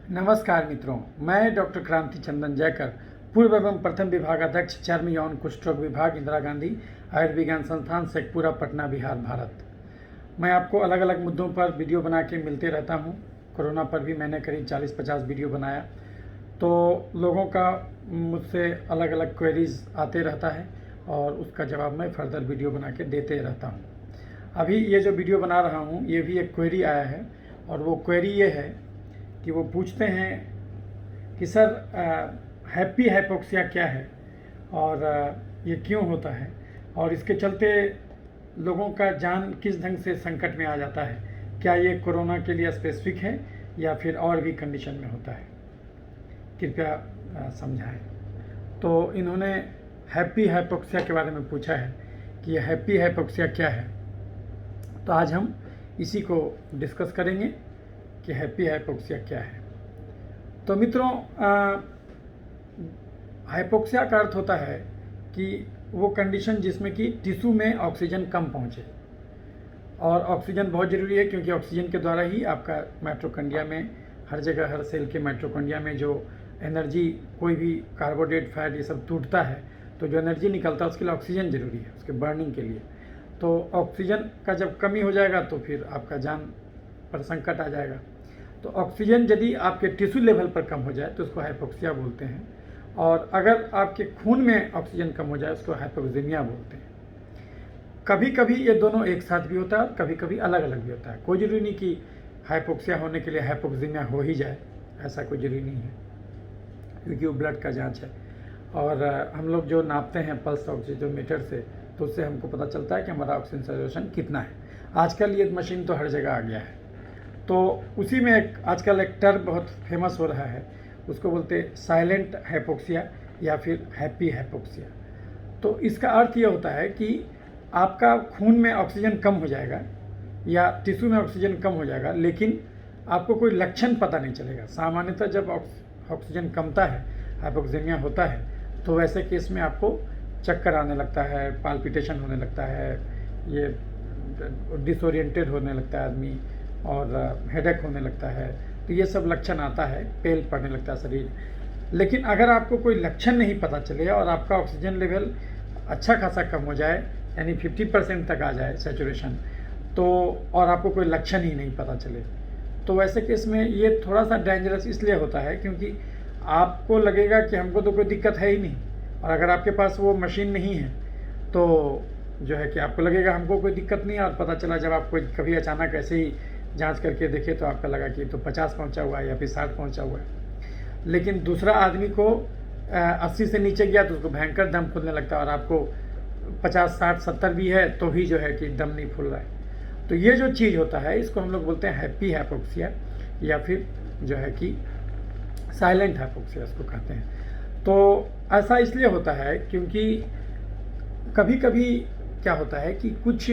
नमस्कार मित्रों, मैं डॉक्टर क्रांति चंदन जयकर, पूर्व एवं प्रथम विभागाध्यक्ष चर्म यौन कुष्ठ रोग विभाग, इंदिरा गांधी आयुर्विज्ञान संस्थान, शेखपुरा, पटना, बिहार, भारत। मैं आपको अलग अलग मुद्दों पर वीडियो बना के मिलते रहता हूं। कोरोना पर भी मैंने करीब 40-50 वीडियो बनाया, तो लोगों का मुझसे अलग अलग क्वेरीज आते रहता है और उसका जवाब मैं फर्दर वीडियो बना के देते रहता हूँ। अभी ये जो वीडियो बना रहा हूँ, ये भी एक क्वेरी आया है और वो क्वेरी ये है कि वो पूछते हैं कि सर हैप्पी हाइपोक्सिया क्या है और ये क्यों होता है और इसके चलते लोगों का जान किस ढंग से संकट में आ जाता है। क्या ये कोरोना के लिए स्पेसिफिक है या फिर और भी कंडीशन में होता है, कृपया समझाएं। तो इन्होंने हैप्पी हाइपोक्सिया के बारे में पूछा है कि ये हैप्पी हाइपोक्सिया क्या है। तो आज हम इसी को डिस्कस करेंगे कि हैप्पी हाइपोक्सिया क्या है। तो मित्रों, हाइपोक्सिया का अर्थ होता है कि वो कंडीशन जिसमें कि टिश्यू में ऑक्सीजन कम पहुंचे, और ऑक्सीजन बहुत ज़रूरी है क्योंकि ऑक्सीजन के द्वारा ही आपका माइटोकॉन्ड्रिया में, हर जगह हर सेल के माइटोकॉन्ड्रिया में जो एनर्जी, कोई भी कार्बोहाइड्रेट, फैट, ये सब टूटता है तो जो एनर्जी निकलता है उसके लिए ऑक्सीजन ज़रूरी है, उसके बर्निंग के लिए। तो ऑक्सीजन का जब कमी हो जाएगा तो फिर आपका जान पर संकट आ जाएगा। तो ऑक्सीजन यदि आपके टिश्यू लेवल पर कम हो जाए तो उसको हाइपोक्सिया बोलते हैं, और अगर आपके खून में ऑक्सीजन कम हो जाए उसको हाइपोक्सीमिया बोलते हैं। कभी कभी ये दोनों एक साथ भी होता है और कभी कभी अलग अलग भी होता है। कोई ज़रूरी नहीं कि हाइपोक्सिया होने के लिए हाइपोक्सीमिया हो ही जाए, ऐसा कोई ज़रूरी नहीं है, क्योंकि वो ब्लड का जाँच है। और हम लोग जो नापते हैं पल्स ऑक्सीजोमीटर से, तो उससे हमको पता चलता है कि हमारा ऑक्सीजन सैचुरेशन कितना है। आजकल ये मशीन तो हर जगह आ गया है, तो उसी में आजकल एक टर्म बहुत फेमस हो रहा है, उसको बोलते हैं साइलेंट हाइपोक्सिया या फिर हैप्पी हाइपोक्सिया। तो इसका अर्थ ये होता है कि आपका खून में ऑक्सीजन कम हो जाएगा या टिश्यू में ऑक्सीजन कम हो जाएगा, लेकिन आपको कोई लक्षण पता नहीं चलेगा। सामान्यतः जब ऑक्सीजन कमता है, हाइपोक्सीमिया होता है, तो वैसे केस में आपको चक्कर आने लगता है, पाल्पिटेशन होने लगता है, ये डिसोरिएंटेड होने लगता है आदमी, और हेडेक होने लगता है। तो ये सब लक्षण आता है, पेल पड़ने लगता है शरीर। लेकिन अगर आपको कोई लक्षण नहीं पता चले और आपका ऑक्सीजन लेवल अच्छा खासा कम हो जाए, यानी 50% तक आ जाए सैचुरेशन, तो और आपको कोई लक्षण ही नहीं पता चले, तो वैसे केस में ये थोड़ा सा डेंजरस इसलिए होता है क्योंकि आपको लगेगा कि हमको तो कोई दिक्कत है ही नहीं, और अगर आपके पास वो मशीन नहीं है तो जो है कि आपको लगेगा हमको कोई दिक्कत नहीं है, और पता चला जब आप कोई कभी अचानक ऐसे ही जांच करके देखे तो आपका लगा कि तो 50 पहुंचा हुआ है या फिर 60 पहुंचा हुआ है। लेकिन दूसरा आदमी को 80 से नीचे गया तो उसको भयंकर दम फूलने लगता है, और आपको 50, 60, 70 भी है तो भी जो है कि दम नहीं फूल रहा है। तो ये जो चीज़ होता है इसको हम लोग बोलते हैं हैप्पी हाइपोक्सिया या फिर जो है कि साइलेंट हाइपोक्सिया इसको कहते हैं। तो ऐसा इसलिए होता है क्योंकि कभी कभी क्या होता है कि कुछ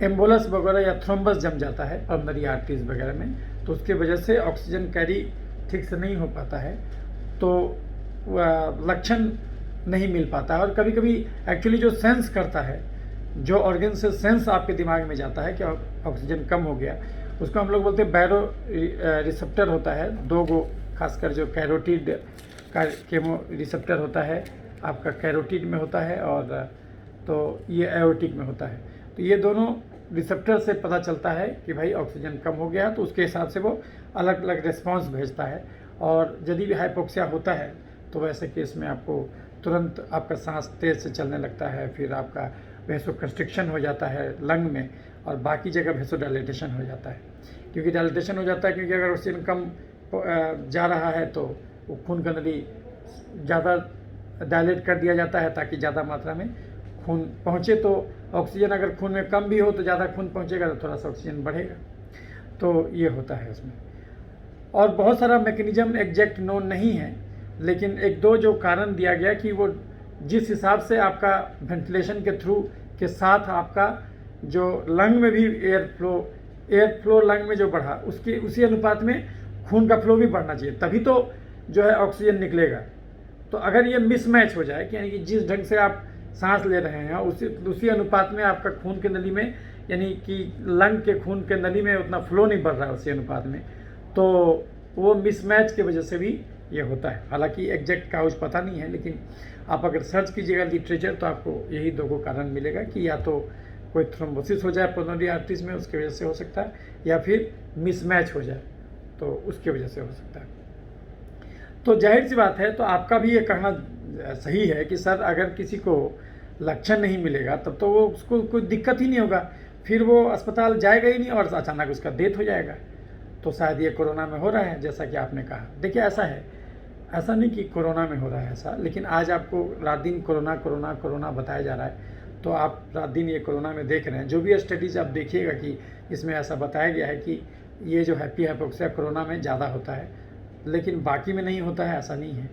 एम्बोलस वगैरह या थ्रोम्बस जम जाता है पल्मोनरी आर्टरीज वगैरह में, तो उसके वजह से ऑक्सीजन कैरी ठीक से नहीं हो पाता है, तो लक्षण नहीं मिल पाता है। और कभी कभी एक्चुअली जो सेंस करता है, जो ऑर्गन से सेंस आपके दिमाग में जाता है कि ऑक्सीजन कम हो गया, उसको हम लोग बोलते हैं बैरो रिसेप्टर होता है। 2 गो, खासकर जो कैरोटिड का केमो रिसेप्टर होता है आपका कैरोटिड में होता है, और तो ये एओर्टिक में होता है। तो ये दोनों रिसेप्टर से पता चलता है कि भाई ऑक्सीजन कम हो गया, तो उसके हिसाब से वो अलग अलग रिस्पॉन्स भेजता है। और यदि भी हाइपोक्सिया होता है तो वैसे केस में आपको तुरंत आपका सांस तेज़ से चलने लगता है, फिर आपका वेसोकंस्ट्रिक्शन हो जाता है लंग में, और बाकी जगह वेसोडाइलेटेशन हो जाता है। क्योंकि डायलिटेशन हो जाता है क्योंकि अगर ऑक्सीजन कम जा रहा है तो वो खून का नली ज़्यादा डायलेट कर दिया जाता है ताकि ज़्यादा मात्रा में खून पहुँचे। तो ऑक्सीजन अगर खून में कम भी हो तो ज़्यादा खून पहुँचेगा तो थोड़ा सा ऑक्सीजन बढ़ेगा। तो ये होता है उसमें, और बहुत सारा मैकेनिज्म एग्जैक्ट नोन नहीं है, लेकिन 1-2 जो कारण दिया गया कि वो जिस हिसाब से आपका वेंटिलेशन के थ्रू के साथ आपका जो लंग में भी एयर फ्लो लंग में जो बढ़ा, उसकी उसी अनुपात में खून का फ्लो भी बढ़ना चाहिए, तभी तो जो है ऑक्सीजन निकलेगा। तो अगर ये मिसमैच हो जाए कि यानी कि जिस ढंग से आप सांस ले रहे हैं उसी अनुपात में आपका खून के नली में, यानी कि लंग के खून के नली में उतना फ्लो नहीं बढ़ रहा है उसी अनुपात में, तो वो मिसमैच की वजह से भी ये होता है। हालांकि एग्जैक्ट काउज पता नहीं है, लेकिन आप अगर सर्च कीजिएगा लिटरेचर तो आपको यही दो को कारण मिलेगा कि या तो कोई थ्रोम्बोसिस हो जाए पल्मोनरी आर्टरीज में, उसकी वजह से हो सकता है, या फिर मिसमैच हो जाए तो उसकी वजह से हो सकता है। तो जाहिर सी बात है, तो आपका भी ये कहना सही है कि सर अगर किसी को लक्षण नहीं मिलेगा तब तो वो उसको कोई दिक्कत ही नहीं होगा, फिर वो अस्पताल जाएगा ही नहीं और अचानक उसका डेथ हो जाएगा। तो शायद ये कोरोना में हो रहा है, जैसा कि आपने कहा। देखिए ऐसा है, ऐसा नहीं कि कोरोना में हो रहा है ऐसा, लेकिन आज आपको रात दिन कोरोना कोरोना कोरोना बताया जा रहा है, तो आप रात दिन ये कोरोना में देख रहे हैं। जो भी स्टडीज़ आप देखिएगा कि इसमें ऐसा बताया गया है कि ये जो हैप्पी हाइपोक्सिया कोरोना में ज़्यादा होता है, लेकिन बाकी में नहीं होता है, ऐसा नहीं है।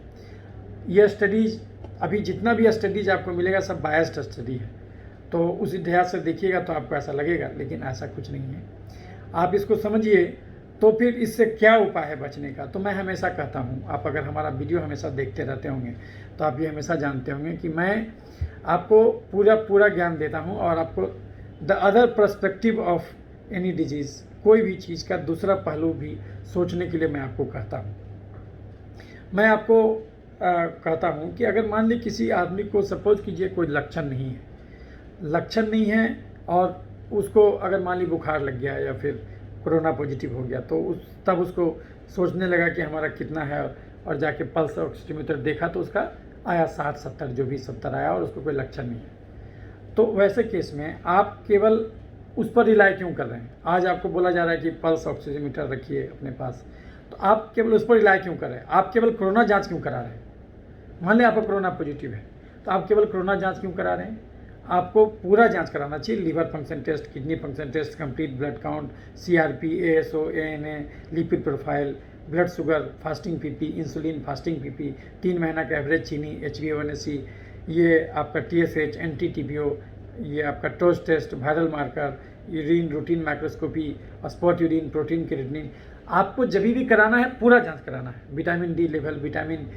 ये स्टडीज़ अभी जितना भी स्टडीज़ आपको मिलेगा सब बायस्ड स्टडी है, तो उस लिहाज से देखिएगा तो आपको ऐसा लगेगा, लेकिन ऐसा कुछ नहीं है। आप इसको समझिए। तो फिर इससे क्या उपाय है बचने का? तो मैं हमेशा कहता हूँ, आप अगर हमारा वीडियो हमेशा देखते रहते होंगे तो आप ये हमेशा जानते होंगे कि मैं आपको पूरा ज्ञान देता हूँ, और आपको the other perspective of any disease, कोई भी चीज़ का दूसरा पहलू भी सोचने के लिए मैं आपको कहता हूँ। मैं आपको कहता हूँ कि अगर मान ली किसी आदमी को सपोज कीजिए कोई लक्षण नहीं है और उसको अगर मान ली बुखार लग गया या फिर कोरोना पॉजिटिव हो गया, तो तब उसको सोचने लगा कि हमारा कितना है, और जाके पल्स ऑक्सीमीटर देखा तो उसका आया 60-70, जो भी 70 आया, और उसको कोई लक्षण नहीं है। तो वैसे केस में आप केवल उस पर रिलाई क्यों कर रहे हैं? आज आपको बोला जा रहा है कि पल्स ऑक्सीमीटर रखिए अपने पास, तो आप केवल उस पर रिलाई क्यों कर रहे हैं? आप केवल कोरोना जाँच क्यों करा रहे हैं? मान लिया आपका कोरोना पॉजिटिव है, तो आप केवल कोरोना जाँच क्यों करा रहे हैं? आपको पूरा जांच कराना चाहिए। Liver function test, kidney function test, complete blood count, CRP, ASO, ANA, lipid profile, blood sugar, fasting PP, insulin, fasting PP, 3 महीना का एवरेज चीनी, HbA1c, ये आपका TSH, NT-TPO, ये आपका टोज test, viral marker, urine routine microscopy, spot urine, protein creatinine. आपको जब भी कराना है पूरा जांच कराना है। Vitamin D level, vitamin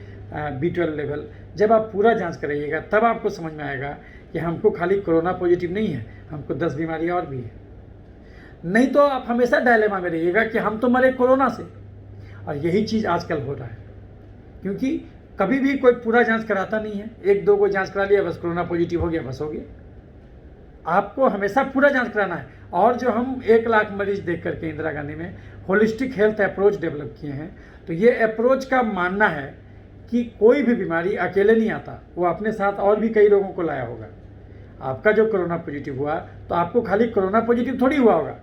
B12 level, जब आप पूरा जांच कराइएगा तब आपको समझ में आएगा कि हमको खाली कोरोना पॉजिटिव नहीं है, हमको 10 बीमारियां और भी है। नहीं तो आप हमेशा डायलेमा में रहिएगा कि हम तो मरे कोरोना से, और यही चीज़ आजकल हो रहा है, क्योंकि कभी भी कोई पूरा जांच कराता नहीं है। 1-2 को जांच करा लिया, बस कोरोना पॉजिटिव हो गया, बस हो गया। आपको हमेशा पूरा जांच कराना है। और जो हम 1 लाख मरीज देख करके इंदिरा गांधी में होलिस्टिक हेल्थ अप्रोच डेवलप किए हैं, तो ये अप्रोच का मानना है कि कोई भी बीमारी अकेले नहीं आता, वो अपने साथ और भी कई लोगों को लाया होगा। आपका जो कोरोना पॉजिटिव हुआ तो आपको खाली कोरोना पॉजिटिव थोड़ी हुआ होगा,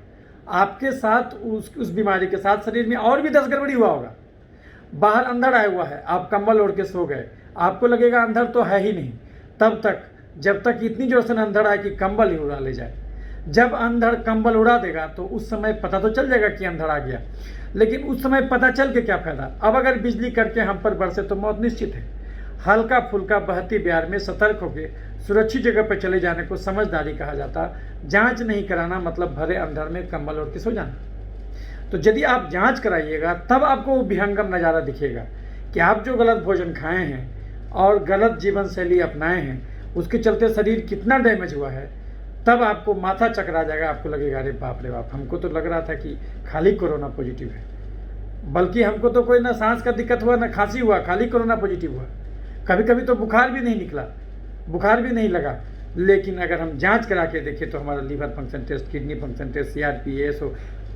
आपके साथ उस बीमारी के साथ शरीर में और भी 10 गड़बड़ी हुआ होगा। बाहर अंधड़ आया हुआ है, आप कंबल ओढ़ के सो गए, आपको लगेगा अंधड़ तो है ही नहीं, तब तक जब तक इतनी जोर से अंधड़ आए कि कंबल ही उड़ा ले जाए। जब अंधड़ कंबल उड़ा देगा तो उस समय पता तो चल जाएगा कि अंधड़ आ गया, लेकिन उस समय पता चल के क्या फायदा? अब अगर बिजली करके हम पर बरसे तो मौत निश्चित है। हल्का फुल्का बहती प्यार में सतर्क होकर सुरक्षित जगह पर चले जाने को समझदारी कहा जाता। जांच नहीं कराना मतलब भरे अंधड़ में कंबल ओढ़ के सो जाना। तो यदि आप जांच कराइएगा तब आपको वो विहंगम नज़ारा दिखेगा कि आप जो गलत भोजन खाए हैं और गलत जीवन शैली अपनाए हैं, उसके चलते शरीर कितना डैमेज हुआ है। तब आपको माथा चकरा जाएगा, आपको लगेगा अरे बाप रे बाप, हमको तो लग रहा था कि खाली कोरोना पॉजिटिव है, बल्कि हमको तो कोई ना सांस का दिक्कत हुआ ना खांसी हुआ, खाली कोरोना पॉजिटिव हुआ। कभी कभी तो बुखार भी नहीं निकला, बुखार भी नहीं लगा, लेकिन अगर हम जांच करा के देखें तो हमारा liver function test, kidney function test, CRP, ASO,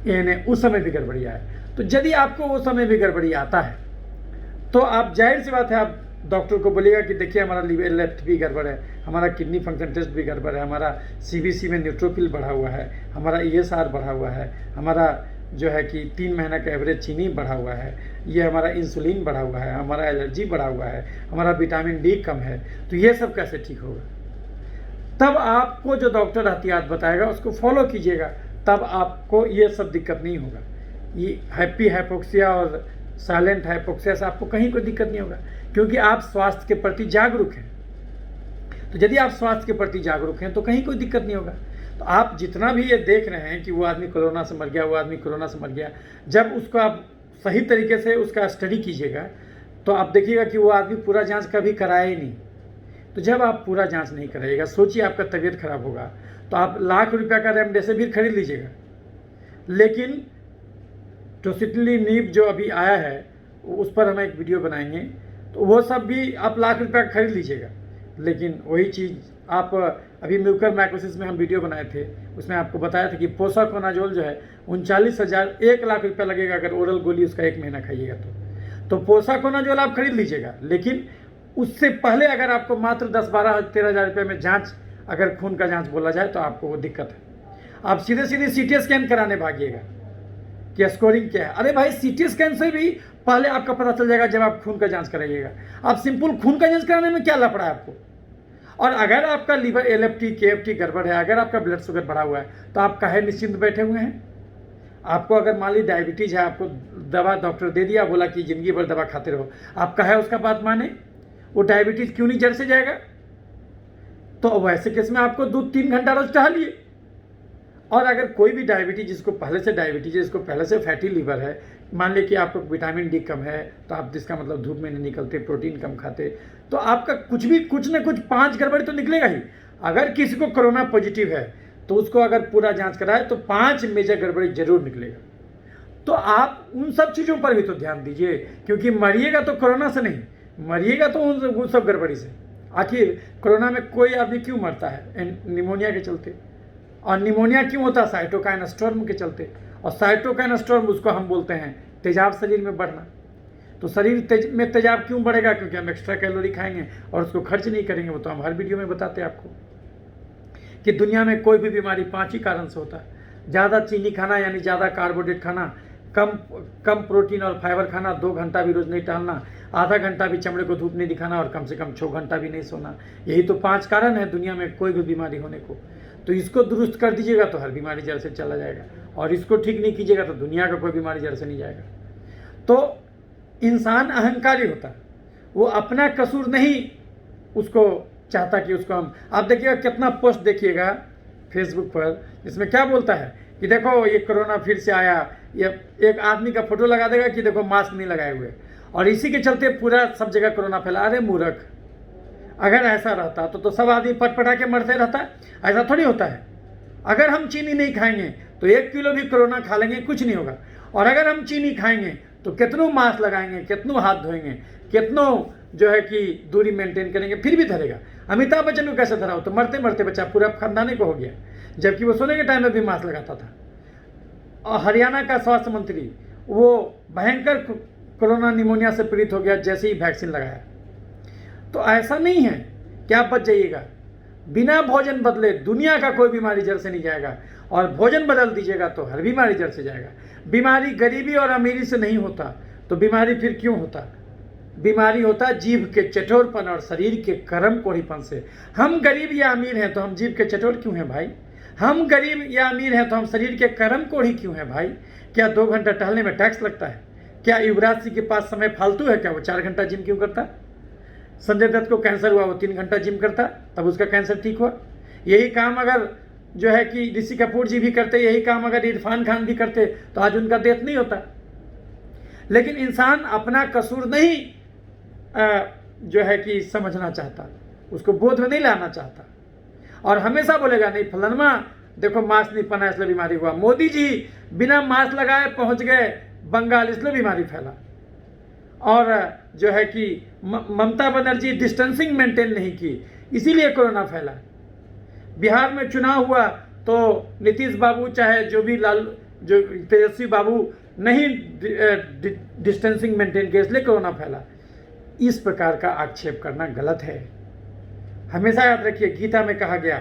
ANA उस समय भी गड़बड़ी आए। तो यदि आपको उस समय भी गड़बड़ी आता है तो आप जाहिर सी बात है आप डॉक्टर को बोलिएगा कि देखिए हमारा लीवर लेफ्ट भी गड़बड़ है, हमारा किडनी फंक्शन टेस्ट भी गड़बड़ है, हमारा CBC में न्यूट्रोफिल बढ़ा हुआ है, हमारा ESR बढ़ा हुआ है, हमारा जो है कि 3 महीना का एवरेज चीनी बढ़ा हुआ है, ये हमारा इंसुलिन बढ़ा हुआ है, हमारा एलर्जी बढ़ा हुआ है, हमारा विटामिन D कम है, तो ये सब कैसे ठीक होगा? तब आपको जो डॉक्टर एहतियात बताएगा उसको फॉलो कीजिएगा, तब आपको ये सब दिक्कत नहीं होगा। ये हैप्पी हाइपोक्सिया और साइलेंट हाइपोक्सिया से आपको कहीं कोई दिक्कत नहीं होगा, क्योंकि आप स्वास्थ्य के प्रति जागरूक हैं। तो यदि आप स्वास्थ्य के प्रति जागरूक हैं तो कहीं कोई दिक्कत नहीं होगा। तो आप जितना भी ये देख रहे हैं कि वो आदमी कोरोना से मर गया, वो आदमी कोरोना से मर गया, जब उसको आप सही तरीके से उसका स्टडी कीजिएगा तो आप देखिएगा कि वो आदमी पूरा जांच कभी कराया ही नहीं। तो जब आप पूरा जांच नहीं कराइएगा, सोचिए आपका तबीयत खराब होगा तो आप लाख रुपया का रेमडेसिविर खरीद लीजिएगा, लेकिन टोसिलिमब जो अभी आया है उस पर हम एक वीडियो बनाएंगे, तो वो सब भी आप लाख रुपये का खरीद लीजिएगा। लेकिन वही चीज़ आप अभी म्यूकरमाइकोसिस में हम वीडियो बनाए थे, उसमें आपको बताया था कि पोसाकोनाजोल जो है 39,000 1 लाख रुपया लगेगा अगर ओरल गोली उसका 1 महीना खाइएगा तो पोसाकोनाजोल आप खरीद लीजिएगा। लेकिन उससे पहले अगर आपको मात्र 10-12-13 हज़ार रुपये में जाँच, अगर खून का जाँच बोला जाए तो आपको वो दिक्कत है। आप सीधे सीधे CT स्कैन कराने भागिएगा कि स्कोरिंग क्या है। अरे भाई CT स्कैन से भी पहले आपका पता चल जाएगा जब आप खून का जांच कराइएगा। आप सिंपल खून का जांच कराने में क्या लफड़ा है आपको? और अगर आपका लीवर LFT KFT गड़बड़ है, अगर आपका ब्लड शुगर बढ़ा हुआ है, तो आप काहे निश्चिंत बैठे हुए हैं? आपको अगर मान ली डायबिटीज़ है, आपको दवा डॉक्टर दे दिया, बोला कि ज़िंदगी भर दवा खाते रहो, आप काहे उसका बात माने? वो डायबिटीज़ क्यों नहीं जड़ से जाएगा? तो वैसे केस में आपको 2-3 घंटा रोज टहलिए। और अगर कोई भी डायबिटीज, जिसको पहले से डायबिटीज है, जिसको पहले से फैटी लीवर है, मान लीजिए कि आपको विटामिन D कम है, तो आप जिसका मतलब धूप में नहीं निकलते, प्रोटीन कम खाते, तो आपका कुछ ना कुछ 5 गड़बड़ी तो निकलेगा ही। अगर किसी को कोरोना पॉजिटिव है तो उसको अगर पूरा जांच कराए तो 5 मेजर गड़बड़ी जरूर निकलेगा। तो आप उन सब चीज़ों पर भी तो ध्यान दीजिए, क्योंकि मरिएगा तो कोरोना से नहीं, मरिएगा तो उन सब गड़बड़ी से। आखिर कोरोना में कोई आदमी क्यों मरता है? निमोनिया के चलते। और निमोनिया क्यों होता है? साइटोकाइन स्टॉर्म के चलते। और साइटोकाइन स्टॉर्म उसको हम बोलते हैं तेजाब शरीर में बढ़ना। तो शरीर में तेजाब क्यों बढ़ेगा? क्योंकि हम एक्स्ट्रा कैलोरी खाएंगे और उसको खर्च नहीं करेंगे। वो तो हम हर वीडियो में बताते हैं आपको कि दुनिया में कोई भी बीमारी 5 ही कारण से होता है। ज़्यादा चीनी खाना, यानी ज़्यादा कार्बोहाइड्रेट खाना, कम प्रोटीन और फाइबर खाना, 2 घंटा भी रोज़ नहीं टहलना, आधा घंटा भी चमड़े को धूप नहीं दिखाना, और कम से कम 6 घंटा भी नहीं सोना। यही तो 5 कारण है दुनिया में कोई भी बीमारी होने को। तो इसको दुरुस्त कर दीजिएगा तो हर बीमारी जड़ से चला जाएगा, और इसको ठीक नहीं कीजिएगा तो दुनिया का कोई बीमारी जड़ से नहीं जाएगा। तो इंसान अहंकारी होता है, वो अपना कसूर नहीं उसको चाहता कि उसको हम, आप देखिएगा कितना पोस्ट देखिएगा फेसबुक पर, जिसमें क्या बोलता है कि देखो ये कोरोना फिर से आया, ये एक आदमी का फोटो लगा देगा कि देखो मास्क नहीं लगाए हुए, और इसी के चलते पूरा सब जगह कोरोना फैला। अरे मूर्ख, अगर ऐसा रहता तो सब आदमी पटपटा के मरते रहता। ऐसा थोड़ी होता है। अगर हम चीनी नहीं खाएंगे तो 1 किलो भी कोरोना खा लेंगे, कुछ नहीं होगा। और अगर हम चीनी खाएंगे तो कितनों मास्क लगाएंगे, कितनों हाथ धोएंगे, कितनों जो है कि दूरी मेंटेन करेंगे, फिर भी धरेगा। अमिताभ बच्चन को कैसे धरा हो? तो मरते मरते बच्चा पूरा खानदानी को हो गया, जबकि वो सोने के टाइम में भी मास्क लगाता था। और हरियाणा का स्वास्थ्य मंत्री, वो भयंकर कोरोना निमोनिया से पीड़ित हो गया जैसे ही वैक्सीन लगाया। तो ऐसा नहीं है कि आप बच जाइएगा। बिना भोजन बदले दुनिया का कोई बीमारी जड़ से नहीं जाएगा, और भोजन बदल दीजिएगा तो हर बीमारी जड़ से जाएगा। बीमारी गरीबी और अमीरी से नहीं होता, तो बीमारी फिर क्यों होता? बीमारी होता जीभ के चटोरपन और शरीर के कर्म कोढ़ीपन से। हम गरीब या अमीर हैं तो हम जीभ के चटोर क्यों हैं भाई? हम गरीब या अमीर हैं तो हम शरीर के कर्म कोढ़ी क्यों हैं भाई? क्या 2 घंटा टहलने में टैक्स लगता है? क्या युवराज सिंह के पास समय फालतू है? क्या वो 4 घंटा जिम क्यों करता? संजय दत्त को कैंसर हुआ, वो 3 घंटा जिम करता, तब उसका कैंसर ठीक हुआ। यही काम अगर जो है कि ऋषि कपूर जी भी करते, यही काम अगर इरफान खान भी करते, तो आज उनका डेथ नहीं होता। लेकिन इंसान अपना कसूर नहीं जो है कि समझना चाहता, उसको बोध में नहीं लाना चाहता, और हमेशा बोलेगा नहीं फलनमा देखो मास्क नहीं पहना इसलिए बीमारी हुआ, मोदी जी बिना मास्क लगाए पहुंच गए बंगाल इसलिए बीमारी फैला, और जो है कि ममता बनर्जी डिस्टेंसिंग मेंटेन नहीं की इसीलिए कोरोना फैला। बिहार में चुनाव हुआ तो नीतीश बाबू चाहे जो भी जो तेजस्वी बाबू नहीं डिस्टेंसिंग मेंटेन किया इसलिए कोरोना फैला। इस प्रकार का आक्षेप करना गलत है। हमेशा याद रखिए, गीता में कहा गया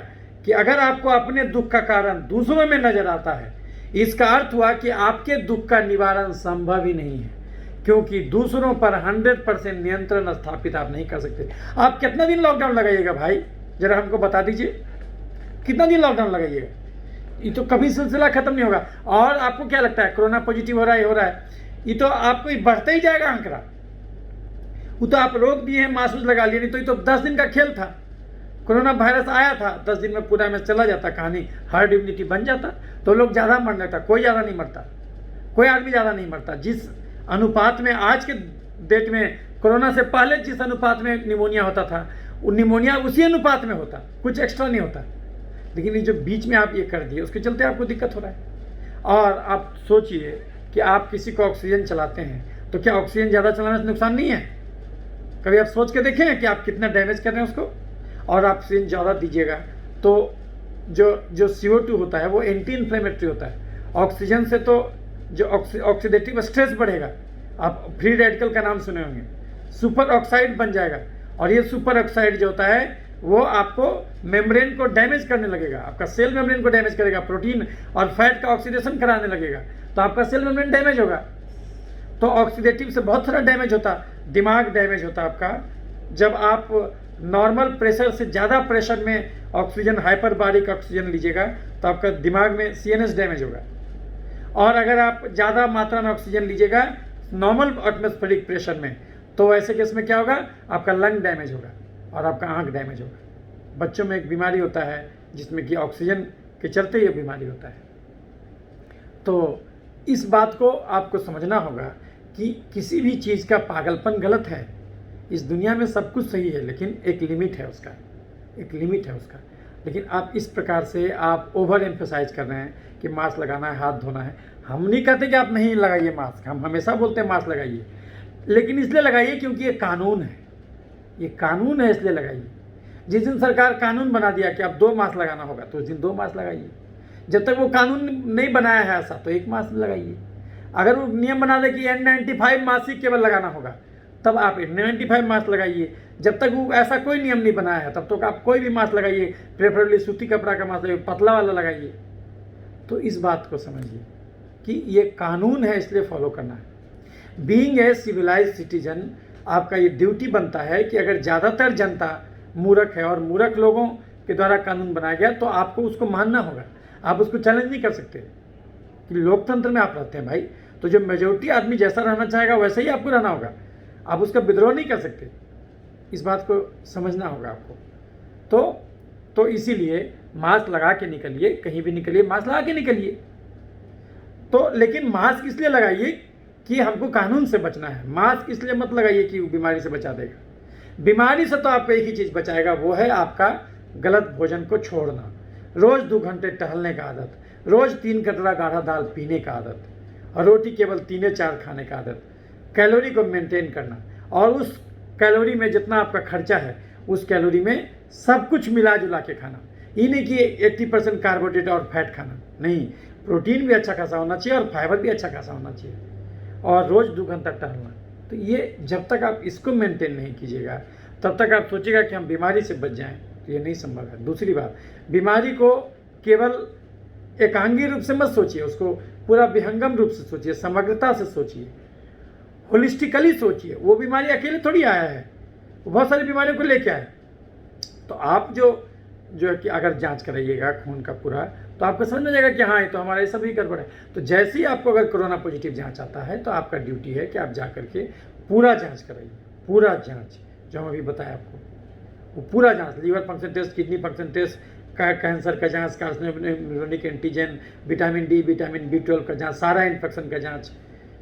कि अगर आपको अपने दुख का कारण दूसरों में नजर आता है, इसका अर्थ हुआ कि आपके दुख का निवारण संभव ही नहीं है, क्योंकि दूसरों पर 100% नियंत्रण स्थापित आप नहीं कर सकते। आप कितना दिन लॉकडाउन लगाइएगा भाई, जरा हमको बता दीजिए, कितना दिन लॉकडाउन लगाइएगा? ये तो कभी सिलसिला खत्म नहीं होगा। और आपको क्या लगता है कोरोना पॉजिटिव हो रहा है, ये तो आपको बढ़ता ही जाएगा आंकड़ा। वो तो आप रोक दिए हैं, मास्क लगा लिए, नहीं तो ये तो 10 दिन का खेल था। कोरोना वायरस आया था, 10 दिन में पूरा में चला जाता, कहानी हर्ड इम्यूनिटी बन जाता, तो लोग ज़्यादा मर लेता। कोई ज़्यादा नहीं मरता, कोई आदमी ज़्यादा नहीं मरता। जिस अनुपात में आज के डेट में कोरोना से पहले जिस अनुपात में निमोनिया होता था, वो निमोनिया उसी अनुपात में होता, कुछ एक्स्ट्रा नहीं होता। लेकिन ये जो बीच में आप ये कर दिए उसके चलते आपको दिक्कत हो रहा है। और आप सोचिए कि आप किसी को ऑक्सीजन चलाते हैं तो क्या ऑक्सीजन ज़्यादा चलाने से नुकसान नहीं है? कभी आप सोच के देखें हैं कि आप कितना डैमेज कर रहे हैं उसको? और आप ऑक्सीजन ज़्यादा दीजिएगा तो जो CO2 होता है वो एंटी इन्फ्लेमेटरी होता है। ऑक्सीजन से तो जो ऑक्सीडेटिव स्ट्रेस बढ़ेगा, आप फ्री रेडिकल का नाम सुने होंगे, सुपर ऑक्साइड बन जाएगा, और ये सुपर ऑक्साइड जो होता है वो आपको मेम्ब्रेन को डैमेज करने लगेगा, आपका सेल मेम्ब्रेन को डैमेज करेगा, प्रोटीन और फैट का ऑक्सीडेशन कराने लगेगा, तो आपका सेल मेम्ब्रेन डैमेज होगा। तो ऑक्सीडेटिव से बहुत सारा डैमेज होता, दिमाग डैमेज होता आपका। जब आप नॉर्मल प्रेशर से ज़्यादा प्रेशर में ऑक्सीजन, हाइपरबारिक ऑक्सीजन लीजिएगा तो आपका दिमाग में CNS डैमेज होगा। और अगर आप ज़्यादा मात्रा में ऑक्सीजन लीजिएगा नॉर्मल एटमॉस्फेरिक प्रेशर में, तो ऐसे केस में क्या होगा, आपका लंग डैमेज होगा और आपका आँख डैमेज होगा। बच्चों में एक बीमारी होता है जिसमें कि ऑक्सीजन के चलते ये बीमारी होता है। तो इस बात को आपको समझना होगा कि किसी भी चीज़ का पागलपन गलत है। इस दुनिया में सब कुछ सही है, लेकिन एक लिमिट है उसका, एक लिमिट है उसका। लेकिन आप इस प्रकार से आप ओवर एम्फेसाइज कर रहे हैं कि मास्क लगाना है, हाथ धोना है। हम नहीं कहते कि आप नहीं लगाइए मास्क, हम हमेशा बोलते हैं मास्क लगाइए, लेकिन इसलिए लगाइए क्योंकि ये कानून है, ये कानून है, इसलिए लगाइए। जिस दिन सरकार कानून बना दिया कि अब 2 मास्क लगाना होगा तो उस दिन 2 मास्क लगाइए। जब तक वो कानून नहीं बनाया है ऐसा तो 1 मास्क लगाइए। अगर वो नियम बना दे कि N95 मास्क ही केवल लगाना होगा तब आप N95 मास्क लगाइए। जब तक वो ऐसा कोई नियम नहीं बनाया है तब तक आप कोई भी मास्क लगाइए, प्रेफरेबली सूती कपड़ा का मास्क लगाइए, पतला वाला लगाइए। तो इस बात को समझिए कि ये कानून है, इसलिए फॉलो करना है। बीइंग ए सिविलाइज्ड सिटीजन, आपका ये ड्यूटी बनता है कि अगर ज़्यादातर जनता मूर्ख है और मूर्ख लोगों के द्वारा कानून बनाया गया तो आपको उसको मानना होगा। आप उसको चैलेंज नहीं कर सकते कि लोकतंत्र में आप रहते हैं भाई, तो जो मेजोरिटी आदमी जैसा रहना चाहेगा वैसे ही आपको रहना होगा, आप उसका विद्रोह नहीं कर सकते। इस बात को समझना होगा आपको। तो इसीलिए मास्क लगा के निकलिए, कहीं भी निकलिए मास्क लगा के निकलिए। तो लेकिन मास्क इसलिए लगाइए कि हमको कानून से बचना है। मास्क इसलिए मत लगाइए कि वो बीमारी से बचा देगा। बीमारी से तो आपको एक ही चीज़ बचाएगा, वो है आपका गलत भोजन को छोड़ना, रोज़ 2 घंटे टहलने का आदत, रोज़ 3 कटोरा गाढ़ा दाल पीने का आदत, और रोटी केवल 3-4 खाने का आदत, कैलोरी को मेंटेन करना, और उस कैलोरी में जितना आपका खर्चा है उस कैलोरी में सब कुछ मिला जुला के खाना। ये नहीं कि 80% कार्बोहाइड्रेट और फैट खाना, नहीं, प्रोटीन भी अच्छा खासा होना चाहिए और फाइबर भी अच्छा खासा होना चाहिए, और रोज़ 2 घंटा टहलना। तो ये जब तक आप इसको मेंटेन नहीं कीजिएगा तब तक आप सोचिएगा कि हम बीमारी से बच जाएं, तो ये नहीं संभव है। दूसरी बात, बीमारी को केवल एकांगी रूप से मत सोचिए, उसको पूरा विहंगम रूप से सोचिए, समग्रता से सोचिए, होलिस्टिकली सोचिए। वो बीमारी अकेले थोड़ी आया है, वो बहुत सारी बीमारियों को लेके आए। तो आप जो है कि अगर जांच कराइएगा खून का पूरा, तो आपको समझ में जाएगा कि हाँ ये तो हमारा ये सभी गड़बड़ है। तो जैसे ही आपको अगर कोरोना पॉजिटिव जांच आता है तो आपका ड्यूटी है कि आप जा करके पूरा जांच कराइए, पूरा जांच जो हम अभी बताया आपको, वो पूरा जांच, liver function test, kidney function test, cancer का जांच, carcinogenic antigen, vitamin D, vitamin B12 का जांच, सारा इन्फेक्शन का जांच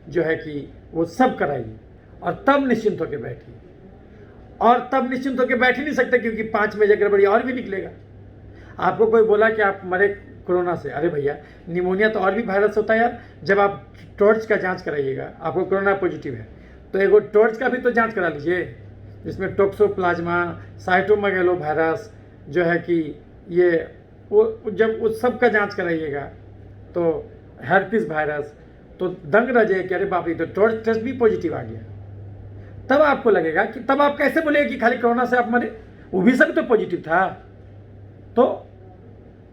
जो है कि वो सब कराइए, और तब निश्चिंत होकर बैठिए। और तब निश्चिंत होकर बैठ ही नहीं सकते क्योंकि 5 में गड़बड़ी और भी निकलेगा। आपको कोई बोला कि आप मरे कोरोना से, अरे भैया निमोनिया तो और भी वायरस होता है यार। जब आप टॉर्च का जांच कराइएगा, आपको कोरोना पॉजिटिव है तो एगो टॉर्च का भी तो जांच करा लीजिए, जिसमें टोक्सोप्लाज्मा, साइटोमेगालोवायरस जो है कि ये वो जब उस सब का जांच कराइएगा तो हेर्पिस वायरस, तो दंग रह जाए कि अरे बाप रे तो टॉर्च टेस्ट भी पॉजिटिव आ गया। तब आपको लगेगा कि तब आप कैसे बोलेंगे कि खाली कोरोना से आप मरे, वो भी सब तो पॉजिटिव था। तो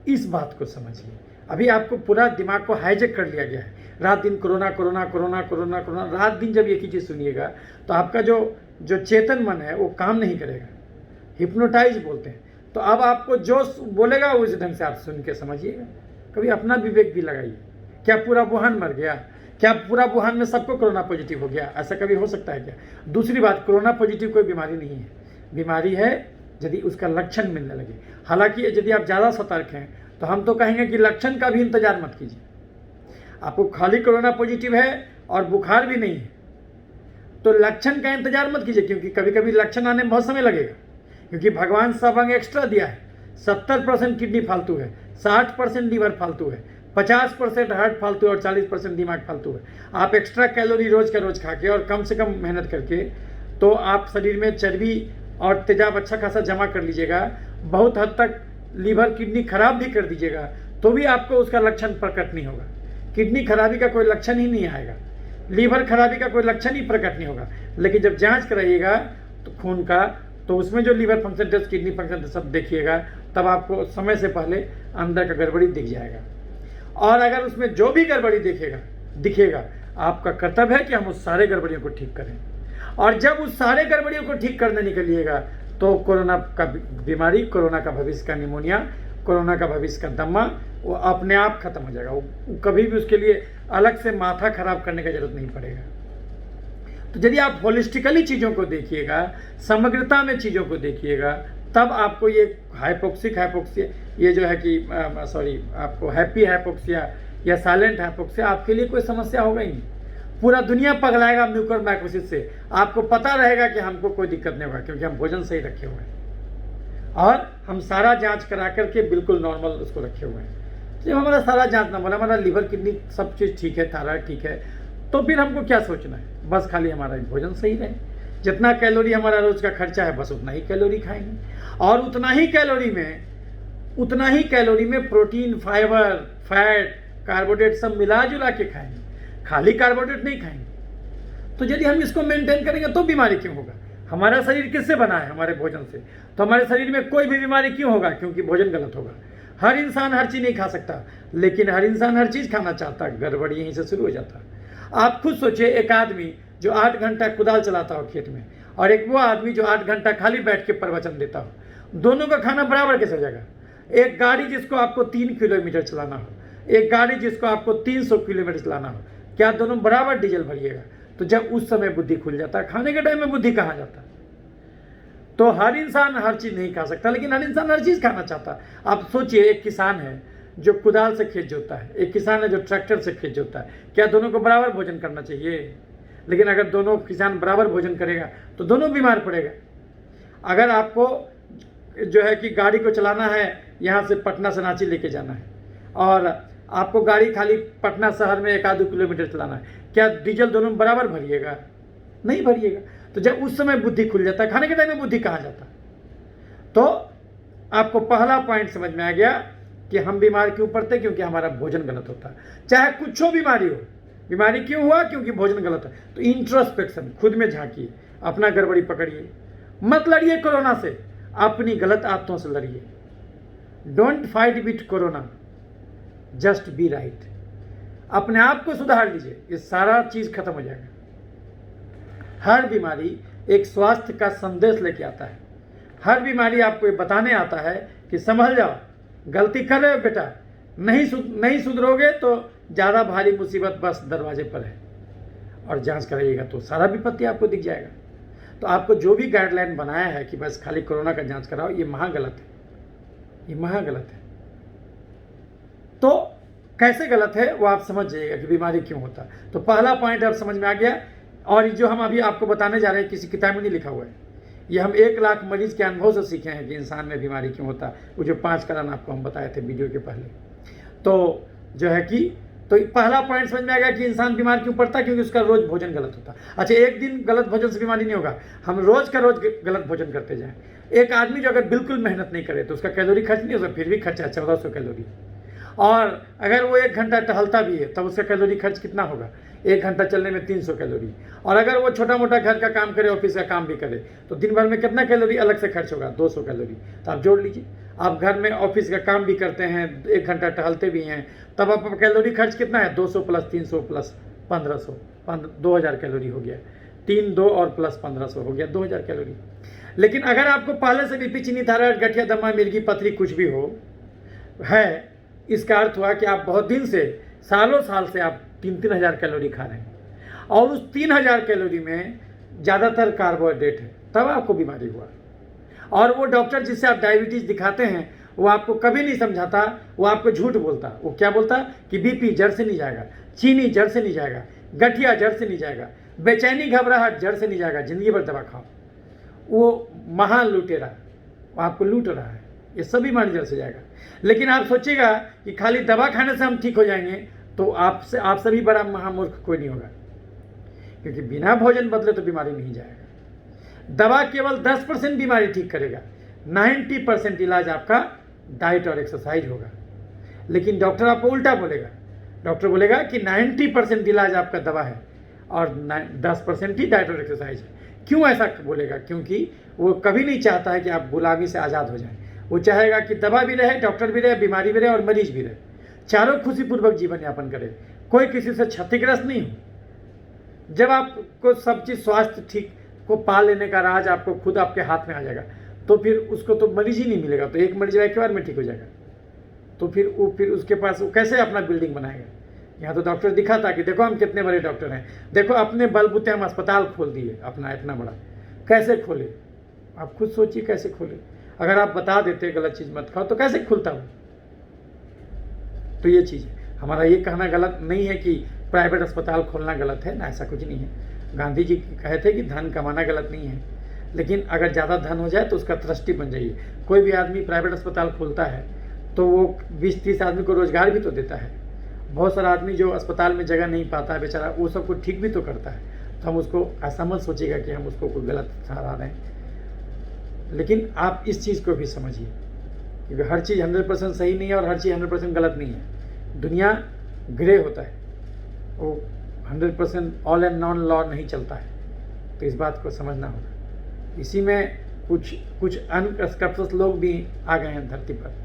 इस बात को समझिए। अभी आपको पूरा दिमाग को हाईजेक कर लिया गया है, रात दिन corona corona corona corona corona, रात दिन जब एक ही चीज़ सुनिएगा तो आपका जो चेतन मन है वो काम नहीं करेगा, हिप्नोटाइज बोलते हैं। तो अब आपको जो बोलेगा उस ढंग से आप सुन के समझिएगा। कभी अपना विवेक भी लगाइए, क्या पूरा वुहान मर गया? क्या पूरा वुहान में सबको कोरोना पॉजिटिव हो गया? ऐसा कभी हो सकता है क्या? दूसरी बात, कोरोना पॉजिटिव कोई बीमारी नहीं है, बीमारी है यदि उसका लक्षण मिलने लगे। हालांकि यदि आप ज़्यादा सतर्क हैं तो हम तो कहेंगे कि लक्षण का भी इंतजार मत कीजिए। आपको खाली कोरोना पॉजिटिव है और बुखार भी नहीं है तो लक्षण का इंतजार मत कीजिए, क्योंकि कभी कभी लक्षण आने में बहुत समय लगेगा, क्योंकि भगवान सब अंग एक्स्ट्रा दिया है। 70% किडनी फालतू है, 60% लीवर फालतू है, 50% हार्ट फालतू है और 40% दिमाग फालतू है। आप एक्स्ट्रा कैलोरी रोज़ का रोज़ खा के और कम से कम मेहनत करके तो आप शरीर में चर्बी और तेजाब अच्छा खासा जमा कर लीजिएगा, बहुत हद तक लीवर किडनी खराब भी कर दीजिएगा, तो भी आपको उसका लक्षण प्रकट नहीं होगा। किडनी खराबी का कोई लक्षण ही नहीं आएगा, लीवर खराबी का कोई लक्षण ही प्रकट नहीं होगा। लेकिन जब जांच कराइएगा तो खून का, तो उसमें जो liver function test, kidney function test सब देखिएगा, तब आपको समय से पहले अंदर का गड़बड़ी दिख जाएगा। और अगर उसमें जो भी गड़बड़ी दिखेगा, आपका कर्तव्य है कि हम उस सारे गड़बड़ियों को ठीक करें। और जब उस सारे गड़बड़ियों को ठीक करने निकलिएगा तो कोरोना का बीमारी, कोरोना का भविष्य का निमोनिया, कोरोना का भविष्य का दमा, वो अपने आप खत्म हो जाएगा। वो कभी भी उसके लिए अलग से माथा खराब करने की जरूरत नहीं पड़ेगा। तो यदि आप होलिस्टिकली चीज़ों को देखिएगा, समग्रता में चीज़ों को देखिएगा, तब आपको ये हाइपोक्सिया, ये जो है कि आपको हैप्पी हाइपोक्सिया या साइलेंट हाइपोक्सिया आपके लिए कोई समस्या होगा ही नहीं। पूरा दुनिया पगलाएगा म्यूकोरमाइकोसिस से, आपको पता रहेगा कि हमको कोई दिक्कत नहीं होगा, क्योंकि हम भोजन सही रखे हुए हैं और हम सारा जांच करा करके बिल्कुल नॉर्मल उसको रखे हुए हैं। जब हमारा सारा जांच ना बोला, हमारा लीवर किडनी सब चीज़ ठीक है, थायराइड ठीक है, तो फिर हमको क्या सोचना है? बस खाली हमारा भोजन सही रहे, जितना कैलोरी हमारा रोज़ का खर्चा है बस उतना ही कैलोरी खाएंगे, और उतना ही कैलोरी में प्रोटीन, फाइबर, फैट, कार्बोहाइड्रेट सब मिला जुला के खाएंगे, खाली कार्बोहाइड्रेट नहीं खाएंगे। तो यदि हम इसको मेंटेन करेंगे तो बीमारी क्यों होगा? हमारा शरीर किससे बना है? हमारे भोजन से। तो हमारे शरीर में कोई भी बीमारी क्यों होगा? क्योंकि भोजन गलत होगा। हर इंसान हर चीज़ नहीं खा सकता, लेकिन हर इंसान हर चीज़ खाना चाहता है। गड़बड़ी यहीं से शुरू हो जाता है। आप खुद सोचिए, एक आदमी जो 8 घंटा कुदाल चलाता हो खेत में, और एक वो आदमी जो 8 घंटा खाली बैठ के प्रवचन देता हो, दोनों का खाना बराबर कैसे हो जाएगा? एक गाड़ी जिसको आपको 3 किलोमीटर चलाना हो, एक गाड़ी जिसको आपको 300 किलोमीटर चलाना हो, क्या दोनों बराबर डीजल भरिएगा? तो जब उस समय बुद्धि खुल जाता है, खाने के टाइम में बुद्धि कहाँ जाता है? तो हर इंसान हर चीज़ नहीं खा सकता, लेकिन हर इंसान हर चीज़ खाना चाहता है। आप सोचिए, एक किसान है जो कुदाल से खेत जोतता है, एक किसान है जो ट्रैक्टर से खेत जोतता है, क्या दोनों को बराबर भोजन करना चाहिए? लेकिन अगर दोनों किसान बराबर भोजन करेगा तो दोनों बीमार पड़ेगा। अगर आपको जो है कि गाड़ी को चलाना है, यहाँ से पटना से रांची लेके जाना है, और आपको गाड़ी खाली पटना शहर में 1-2 किलोमीटर चलाना है, क्या डीजल दोनों बराबर भरिएगा? नहीं भरिएगा। तो जब उस समय बुद्धि खुल जाता है, खाने के टाइम में बुद्धि कहाँ जाता? तो आपको पहला पॉइंट समझ में आ गया कि हम बीमार क्यों पड़ते? क्योंकि हमारा भोजन गलत होता है। चाहे कुछ बीमारी हो, बीमारी क्यों हुआ? क्योंकि भोजन गलत है। तो इंट्रोस्पेक्शन, खुद में झांकिए, अपना गड़बड़ी पकड़िए। मत लड़िए कोरोना से, अपनी गलत आदतों से लड़िए। Don't fight with corona, just be right. अपने आप को सुधार लीजिए, ये सारा चीज़ खत्म हो जाएगा। हर बीमारी एक स्वास्थ्य का संदेश लेके आता है। हर बीमारी आपको ये बताने आता है कि संभल जाओ, गलती कर रहे हो बेटा, नहीं सुधरोगे तो ज़्यादा भारी मुसीबत बस दरवाजे पर है। और जांच कराइएगा तो सारा विपत्ति आपको दिख जाएगा। तो आपको जो भी गाइडलाइन बनाया है कि बस खाली कोरोना का जांच कराओ, ये महागलत है, ये महागलत है। तो कैसे गलत है वो आप समझ जाइएगा कि बीमारी क्यों होता है। तो पहला पॉइंट अब समझ में आ गया। और जो हम अभी आपको बताने जा रहे हैं, किसी किताब में नहीं लिखा हुआ है, ये हम 1 लाख मरीज के अनुभव से सीखे हैं कि इंसान में बीमारी क्यों होता है। वो जो 5 कारण आपको हम बताए थे वीडियो के पहले। तो जो है कि तो पहला पॉइंट समझ में आ गया कि इंसान बीमार क्यों पड़ता है, क्योंकि उसका रोज भोजन गलत होता है। अच्छा, एक दिन गलत भोजन से बीमारी नहीं होगा, हम रोज का रोज गलत भोजन करते जाएं। एक आदमी जो अगर बिल्कुल मेहनत नहीं करे तो उसका कैलोरी खर्च नहीं होता, फिर भी खर्चा है 1400 कैलोरी। और अगर वो 1 घंटा टहलता भी है तब उसका कैलोरी खर्च कितना होगा? 1 घंटा चलने में 300 कैलोरी। और अगर वो छोटा मोटा घर का काम करे, ऑफिस का काम भी करे, तो दिन भर में कितना कैलोरी अलग से खर्च होगा? 200 कैलोरी। तो आप जोड़ लीजिए, आप घर में ऑफिस का काम भी करते हैं, 1 घंटा टहलते भी हैं, तब आपका कैलोरी खर्च कितना है? 200 प्लस 300 प्लस 1500, 2000 कैलोरी हो गया। 3, 2 और प्लस 1500 हो गया 2000 कैलोरी। लेकिन अगर आपको पहले से बीपी, चीनी, थायराइड, गठिया, दमा, मिर्गी, पथरी कुछ भी हो है, इसका अर्थ हुआ कि आप बहुत दिन से, सालों साल से आप 3-3 हज़ार कैलोरी खा रहे हैं, और उस 3000 कैलोरी में ज़्यादातर कार्बोहाइड्रेट है, तब आपको बीमारी हुआ। और वो डॉक्टर जिससे आप डायबिटीज़ दिखाते हैं, वो आपको कभी नहीं समझाता, वो आपको झूठ बोलता। वो क्या बोलता कि बीपी जड़ से नहीं जाएगा, चीनी जड़ से नहीं जाएगा, गठिया जड़ से नहीं जाएगा, बेचैनी घबराहट जड़ से नहीं जाएगा, ज़िंदगी भर दवा खाओ। वो महान लुटेरा, वो आपको लूट रहा है। ये सब बीमारी जड़ से जाएगा। लेकिन आप सोचिएगा कि खाली दवा खाने से हम ठीक हो जाएंगे, तो आप सभी बड़ा महामूर्ख कोई नहीं होगा, क्योंकि बिना भोजन बदले तो बीमारी नहीं जाएगा। दवा केवल 10% बीमारी ठीक करेगा, 90% इलाज आपका डाइट और एक्सरसाइज होगा। लेकिन डॉक्टर आपको उल्टा बोलेगा, डॉक्टर बोलेगा कि 90% इलाज आपका दवा है और 10% ही डाइट और एक्सरसाइज है। क्यों ऐसा बोलेगा? क्योंकि वो कभी नहीं चाहता है कि आप गुलामी से आज़ाद हो जाएं। वो चाहेगा कि दवा भी रहे, डॉक्टर भी रहे, बीमारी भी रहे और मरीज भी रहे, चारों खुशीपूर्वक जीवन यापन करे, कोई किसी से क्षतिग्रस्त नहीं हो। जब आपको सब चीज़ स्वास्थ्य ठीक को पा लेने का राज आपको खुद आपके हाथ में आ जाएगा, तो फिर उसको तो मरीज ही नहीं मिलेगा। तो एक मरीज एक बार में ठीक हो जाएगा, तो फिर उसके पास वो कैसे अपना बिल्डिंग बनाएगा? यहाँ तो डॉक्टर दिखा था कि देखो हम कितने बड़े डॉक्टर हैं, देखो अपने बलबूते हम अस्पताल खोल दिए अपना इतना बड़ा। कैसे खोले? आप खुद सोचिए कैसे खोले। अगर आप बता देते गलत चीज़ मत खाओ तो कैसे खुलता हो? तो ये चीज़ है। हमारा ये कहना गलत नहीं है कि प्राइवेट अस्पताल खोलना गलत है ना, ऐसा कुछ नहीं है। गांधी जी कहे थे कि धन कमाना गलत नहीं है, लेकिन अगर ज़्यादा धन हो जाए तो उसका ट्रस्टी बन जाइए। कोई भी आदमी प्राइवेट अस्पताल खोलता है तो वो 20-30 आदमी को रोजगार भी तो देता है। बहुत सारा आदमी जो अस्पताल में जगह नहीं पाता है बेचारा, वो सब कुछ ठीक भी तो करता है। तो हम उसको ऐसा मत सोचिएगा कि हम उसको कोई गलत ठहरा रहे हैं। लेकिन आप इस चीज़ को भी समझिए, क्योंकि हर चीज़ 100% सही नहीं है और हर चीज़ 100% गलत नहीं है। दुनिया ग्रे होता है, वो 100% ऑल एंड नॉन लॉ नहीं चलता है। तो इस बात को समझना होगा। इसी में कुछ अनकस्कप्स लोग भी आ गए हैं धरती पर।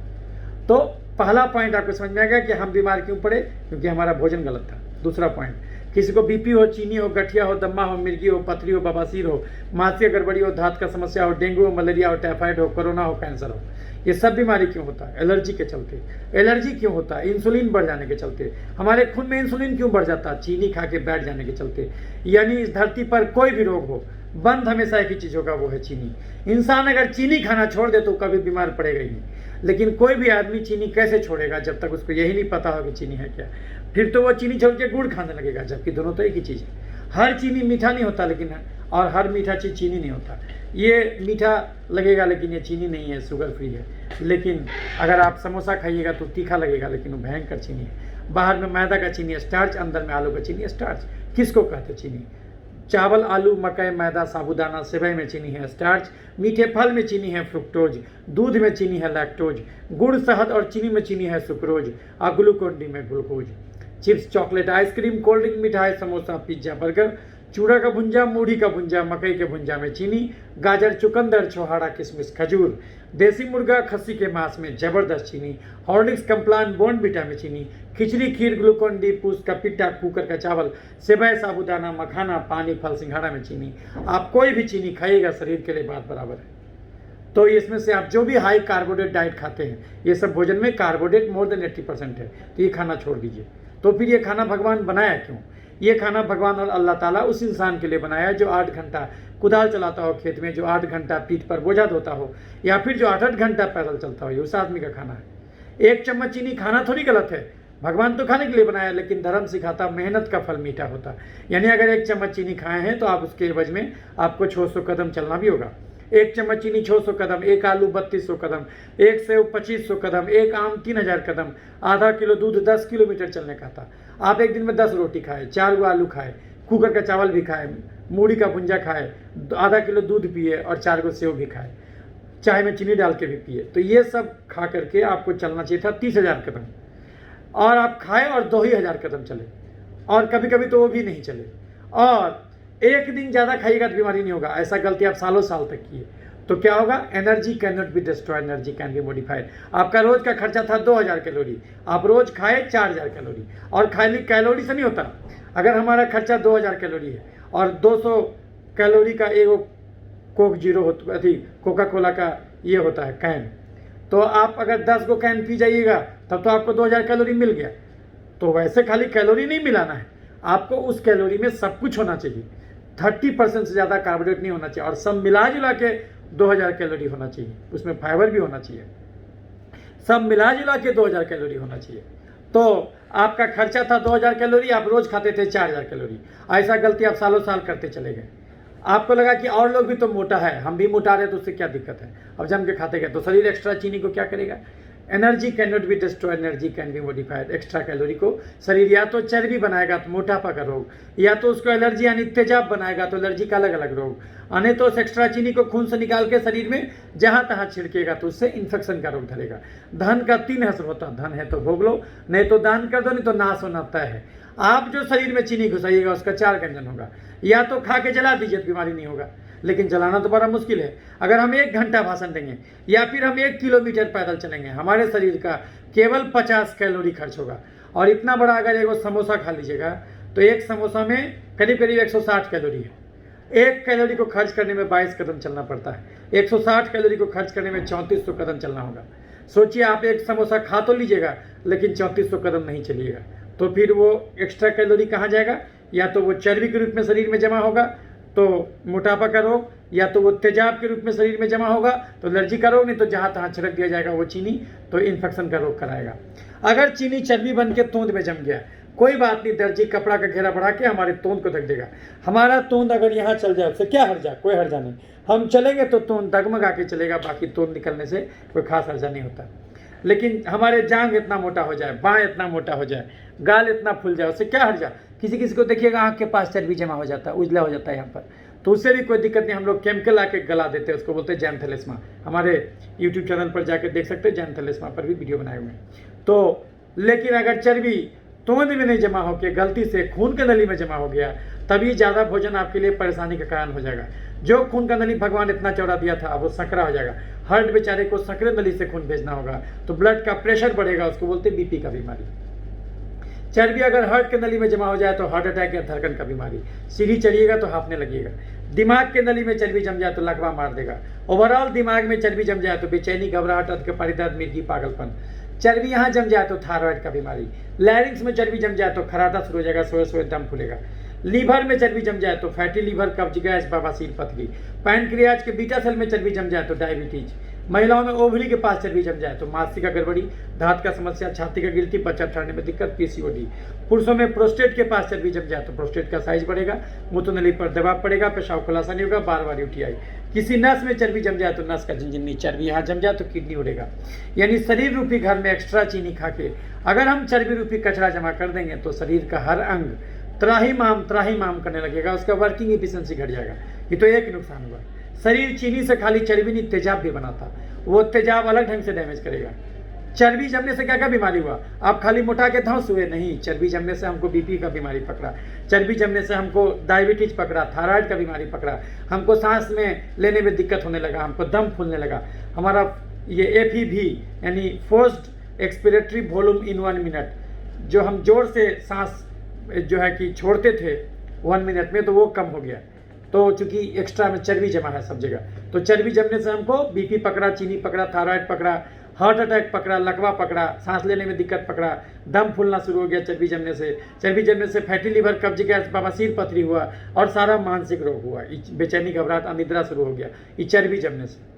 तो पहला पॉइंट आपको समझ में आ गया कि हम बीमार क्यों पड़े, क्योंकि हमारा भोजन गलत था। दूसरा पॉइंट, किसी को बीपी हो, चीनी हो, गठिया हो, दम्मा हो, मिर्गी हो, पथरी हो, बवासीर हो, मानसिक गड़बड़ी हो, दांत का समस्या हो, डेंगू हो, मलेरिया हो, टाइफाइड हो, कोरोना हो, कैंसर हो, ये सब बीमारी क्यों होता है? एलर्जी के चलते। एलर्जी क्यों होता है? इंसुलिन बढ़ जाने के चलते। हमारे खून में इंसुलिन क्यों बढ़ जाता है? चीनी खा के बैठ जाने के चलते। यानी इस धरती पर कोई भी रोग हो, बंद हमेशा एक ही चीज़ होगा, वो है चीनी। इंसान अगर चीनी खाना छोड़ दे तो कभी बीमार पड़ेगा ही नहीं। लेकिन कोई भी आदमी चीनी कैसे छोड़ेगा जब तक उसको यही नहीं पता हो कि चीनी है क्या? फिर तो वो चीनी छोड़ के गुड़ खाने लगेगा, जबकि दोनों तो एक ही चीज़ है। हर चीनी मीठा नहीं होता लेकिन और हर मीठा चीज़ चीनी नहीं होता। ये मीठा लगेगा लेकिन ये चीनी नहीं है, शुगर फ्री है। लेकिन अगर आप समोसा खाइएगा तो तीखा लगेगा, लेकिन वो भयंकर चीनी है। बाहर में मैदा का चीनी है स्टार्च, अंदर में आलू का चीनी है स्टार्च। किसको कहते चीनी? चावल, आलू, मकई, मैदा, साबूदाना, सेवई में चीनी है स्टार्च। मीठे फल में चीनी है फ्रुक्टोज। दूध में चीनी है लैक्टोज। गुड़, शहद और चीनी में चीनी है सुक्रोज। और ग्लूकोन डी में glucose. Chips, chocolate, ice cream, cold drink, मिठाई, समोसा, पिज्जा, बर्गर, चूड़ा का भुंजा, मूढ़ी का भुंजा, मकई के भुंजा में चीनी, गाजर, चुकंदर, छोहाड़ा, किशमिश, खजूर, देसी मुर्गा, खस्सी के मांस में जबरदस्त चीनी, हॉर्लिक्स, कम्प्लान, बॉर्नविटा में चीनी, खिचड़ी, खीर, ग्लूकोन डी, पूस का पिट्टा, कुकर का चावल, सेवई, साबूदाना, मखाना, पानी, फल, सिंघाड़ा में चीनी। आप कोई भी चीनी खाइएगा शरीर के लिए बात बराबर है। तो इसमें से आप जो भी हाई कार्बोहाइड्रेट डाइट खाते हैं, ये सब भोजन में कार्बोहाइड्रेट मोर देन 80% है, तो ये खाना छोड़ दीजिए। तो फिर ये खाना भगवान बनाया क्यों? ये खाना भगवान और अल्लाह ताला उस इंसान के लिए बनाया जो 8 घंटा कुदाल चलाता हो खेत में, जो 8 घंटा पीठ पर बोझा ढोता हो, या फिर जो 8-8 घंटा पैदल चलता हो, ये उस आदमी का खाना है। 1 चम्मच चीनी खाना थोड़ी गलत है, भगवान तो खाने के लिए बनाया, लेकिन धर्म सिखाता मेहनत का फल मीठा होता। यानी अगर 1 चम्मच चीनी खाए हैं तो आप उसके एवज में आपको 600 कदम चलना भी होगा। 1 चम्मच चीनी 600 कदम, 1 आलू 3200 कदम, 1 सेव 2500 कदम, 1 आम 3000 कदम, आधा किलो दूध 10 किलोमीटर चलने का था। आप एक दिन में 10 रोटी खाए, 4 गो आलू खाए, कुकर का चावल भी खाए, मूढ़ी का भुंजा खाए, आधा किलो दूध पिए और 4 गो सेव भी खाए, चाय में चीनी डाल के भी पिए। तो ये सब खा करके आपको चलना चाहिए था 30,000 कदम, और आप खाए और 2,000 कदम चले, और कभी कभी तो वो भी नहीं चले। और एक दिन ज़्यादा खाइएगा तो बीमारी नहीं होगा। ऐसा गलती आप सालों साल तक किए तो क्या होगा? Energy can not be destroyed, energy can be modified. आपका रोज का खर्चा था 2000 कैलोरी, आप रोज खाए 4000 कैलोरी। और खाली कैलोरी से नहीं होता। अगर हमारा खर्चा 2000 कैलोरी है और 200 कैलोरी का एक कोक जीरो होता, कोका कोला का ये होता है कैन, तो आप अगर 10 गो कैन पी जाइएगा तब तो आपको 2000 कैलोरी मिल गया। तो वैसे खाली कैलोरी नहीं मिलाना है, आपको उस कैलोरी में सब कुछ होना चाहिए। 30% से ज़्यादा कार्बोहाइड्रेट नहीं होना चाहिए, और सब मिला जुला के 2000 कैलोरी होना चाहिए। उसमें फाइबर भी होना चाहिए, सब मिला जुला के 2000 कैलोरी होना चाहिए। तो आपका खर्चा था 2000 कैलोरी, आप रोज खाते थे 4000 कैलोरी। ऐसा गलती आप सालों साल करते चले गए। आपको लगा कि और लोग भी तो मोटा है, हम भी मोटा रहे तो उससे क्या दिक्कत है, अब जम के खाते गए तो शरीर एक्स्ट्रा चीनी को क्या करेगा। Energy can not be destroy, energy can be modified. Extra calorie को शरीर या तो चर्बी बनाएगा तो मोटापा का रोग, या तो उसको एलर्जी यानी तेजाब बनाएगा तो एलर्जी का अलग अलग रोग, अने तो उस एक्स्ट्रा चीनी को खून से निकाल के शरीर में जहां तहां छिड़केगा तो उससे इन्फेक्शन का रोग धरेगा। धन का 3 असर होता है, धन है तो भोग लो, नहीं तो दान कर दो, नहीं तो नाश होना तय है। आप जो शरीर में चीनी घुसाइएगा उसका 4 व्यंजन होगा, या तो खा के जला दीजिए तो बीमारी नहीं होगा, लेकिन जलाना तो बड़ा मुश्किल है। अगर हम 1 घंटा भाषण देंगे या फिर हम 1 किलोमीटर पैदल चलेंगे, हमारे शरीर का केवल 50 कैलोरी खर्च होगा। और इतना बड़ा अगर एगो समोसा खा लीजिएगा तो एक समोसा में करीब करीब 160 कैलोरी है। 1 कैलोरी को खर्च करने में 22 कदम चलना पड़ता है, 160 कैलोरी को खर्च करने में 3400 कदम चलना होगा। सोचिए आप एक समोसा खा तो लीजिएगा लेकिन 3400 कदम नहीं चलिएगा, तो फिर वो एक्स्ट्रा कैलोरी कहाँ जाएगा, या तो वो चर्बी के रूप में शरीर में जमा होगा तो मोटापा का रोग, या तो वो तेजाब के रूप में शरीर में जमा होगा तो एलर्जी का रोग, नहीं तो जहाँ तहाँ छिड़क दिया जाएगा वो चीनी तो इन्फेक्शन का रोग कराएगा। अगर चीनी चर्बी बन के तोंद में जम गया, कोई बात नहीं, दर्जी कपड़ा का घेरा बढ़ा के हमारे तोंद को ढक देगा। हमारा तोंद अगर यहाँ चल जाए उससे क्या हर्जा, कोई हर्जा नहीं। हम चलेंगे तो तोंद डगमगा के चलेगा, बाकी तोंद निकलने से कोई खास हर्जा नहीं होता। लेकिन हमारे जांग इतना मोटा हो जाए, बाँ इतना मोटा हो जाए, गाल इतना फूल जाए, उससे क्या हर्जा। किसी किसी को देखिएगा आँख के पास चर्बी जमा हो जाता है, उजला हो जाता है यहाँ पर, तो उससे भी कोई दिक्कत नहीं, हम लोग केमिकल आके गला देते हैं, उसको बोलते हैं जैनथेलेस्मा। हमारे यूट्यूब चैनल पर जाकर देख सकते हैं, जैनथेलेस्मा पर भी वीडियो बनाए हुए हैं। तो लेकिन अगर चर्बी तोंद में नहीं जमा होकर गलती से खून के नली में जमा हो गया, तभी ज़्यादा भोजन आपके लिए परेशानी का कारण हो जाएगा। जो खून का नली भगवान इतना चौड़ा दिया था अब वो संकरा हो जाएगा। हार्ट बेचारे को संकरे नली से खून भेजना होगा तो ब्लड का प्रेशर बढ़ेगा, उसको बोलते हैं बीपी का बीमारी। चर्बी अगर हार्ट के नली में जमा हो जाए तो हार्ट अटैक या धड़कन का बीमारी। सीढ़ी चढ़िएगा तो हांफने लगिएगा। दिमाग के नली में चर्बी जम जाए तो लकवा मार देगा। ओवरऑल दिमाग में चर्बी जम जाए तो बेचैनी, घबराहट, अधकपारी दर्द, मिर्गी, पागलपन। चर्बी यहाँ जम जाए तो थायराइड का बीमारी। लैरिंग्स में चर्बी जम जाए तो खराटा शुरू हो जाएगा, सोए सोए दम फूलेगा। लीवर में चर्बी जम जाए तो फैटी लीवर, कब्ज, गैस, बवासीर, पथरी। पैनक्रियाज के बीटा सेल में चर्बी जम जाए तो डायबिटीज। महिलाओं में ओवरी के पास चर्बी जम जाए तो मानसिक गड़बड़ी, दांत का समस्या, छाती का गिल्टी, बच्चा ठहरने में दिक्कत, पीसीओडी। पुरुषों में प्रोस्टेट के पास चर्बी जम जाए तो प्रोस्टेट का साइज बढ़ेगा, मूत्रनली पर दबाव पड़ेगा, पेशाब खुलासा नहीं होगा, बार बार यूटीआई। किसी नस में चर्बी जम जाए तो नस का झिनझिनी, चर्बी यहाँ जम जाए तो किडनी उड़ेगा। यानी शरीर रूपी घर में एक्स्ट्रा चीनी खा के अगर हम चर्बी रूपी कचरा जमा कर देंगे तो शरीर का हर अंग त्राही माम करने लगेगा, उसका वर्किंग एफिशिएंसी घट जाएगा। ये तो एक नुकसान हुआ। शरीर चीनी से खाली चर्बी नहीं तेजाब भी बनाता, वो तेजाब अलग ढंग से डैमेज करेगा। चर्बी जमने से क्या क्या बीमारी हुआ, आप खाली मोटा के धंस हुए नहीं, चर्बी जमने से हमको बीपी का बीमारी पकड़ा, चर्बी जमने से हमको डायबिटीज पकड़ा, थायराइड का बीमारी पकड़ा, हमको सांस में लेने में दिक्कत होने लगा, हमको दम फूलने लगा, हमारा ये FEV यानी फोर्स्ड एक्सपिरेटरी वॉल्यूम इन 1 मिनट, जो हम जोर से सांस जो है कि छोड़ते थे 1 मिनट में, तो वो कम हो गया। तो चूंकि एक्स्ट्रा में चर्बी जमा है सब जगह, तो चर्बी जमने से हमको बीपी पकड़ा, चीनी पकड़ा, थायराइड पकड़ा, हार्ट अटैक पकड़ा, लकवा पकड़ा, सांस लेने में दिक्कत पकड़ा, दम फूलना शुरू हो गया चर्बी जमने से। चर्बी जमने से फैटी लीवर, कब्ज, गैस, बवासीर, पथरी हुआ और सारा मानसिक रोग हुआ, बेचैनी, घबराहट, अनिद्रा शुरू हो गया, ये चर्बी जमने से।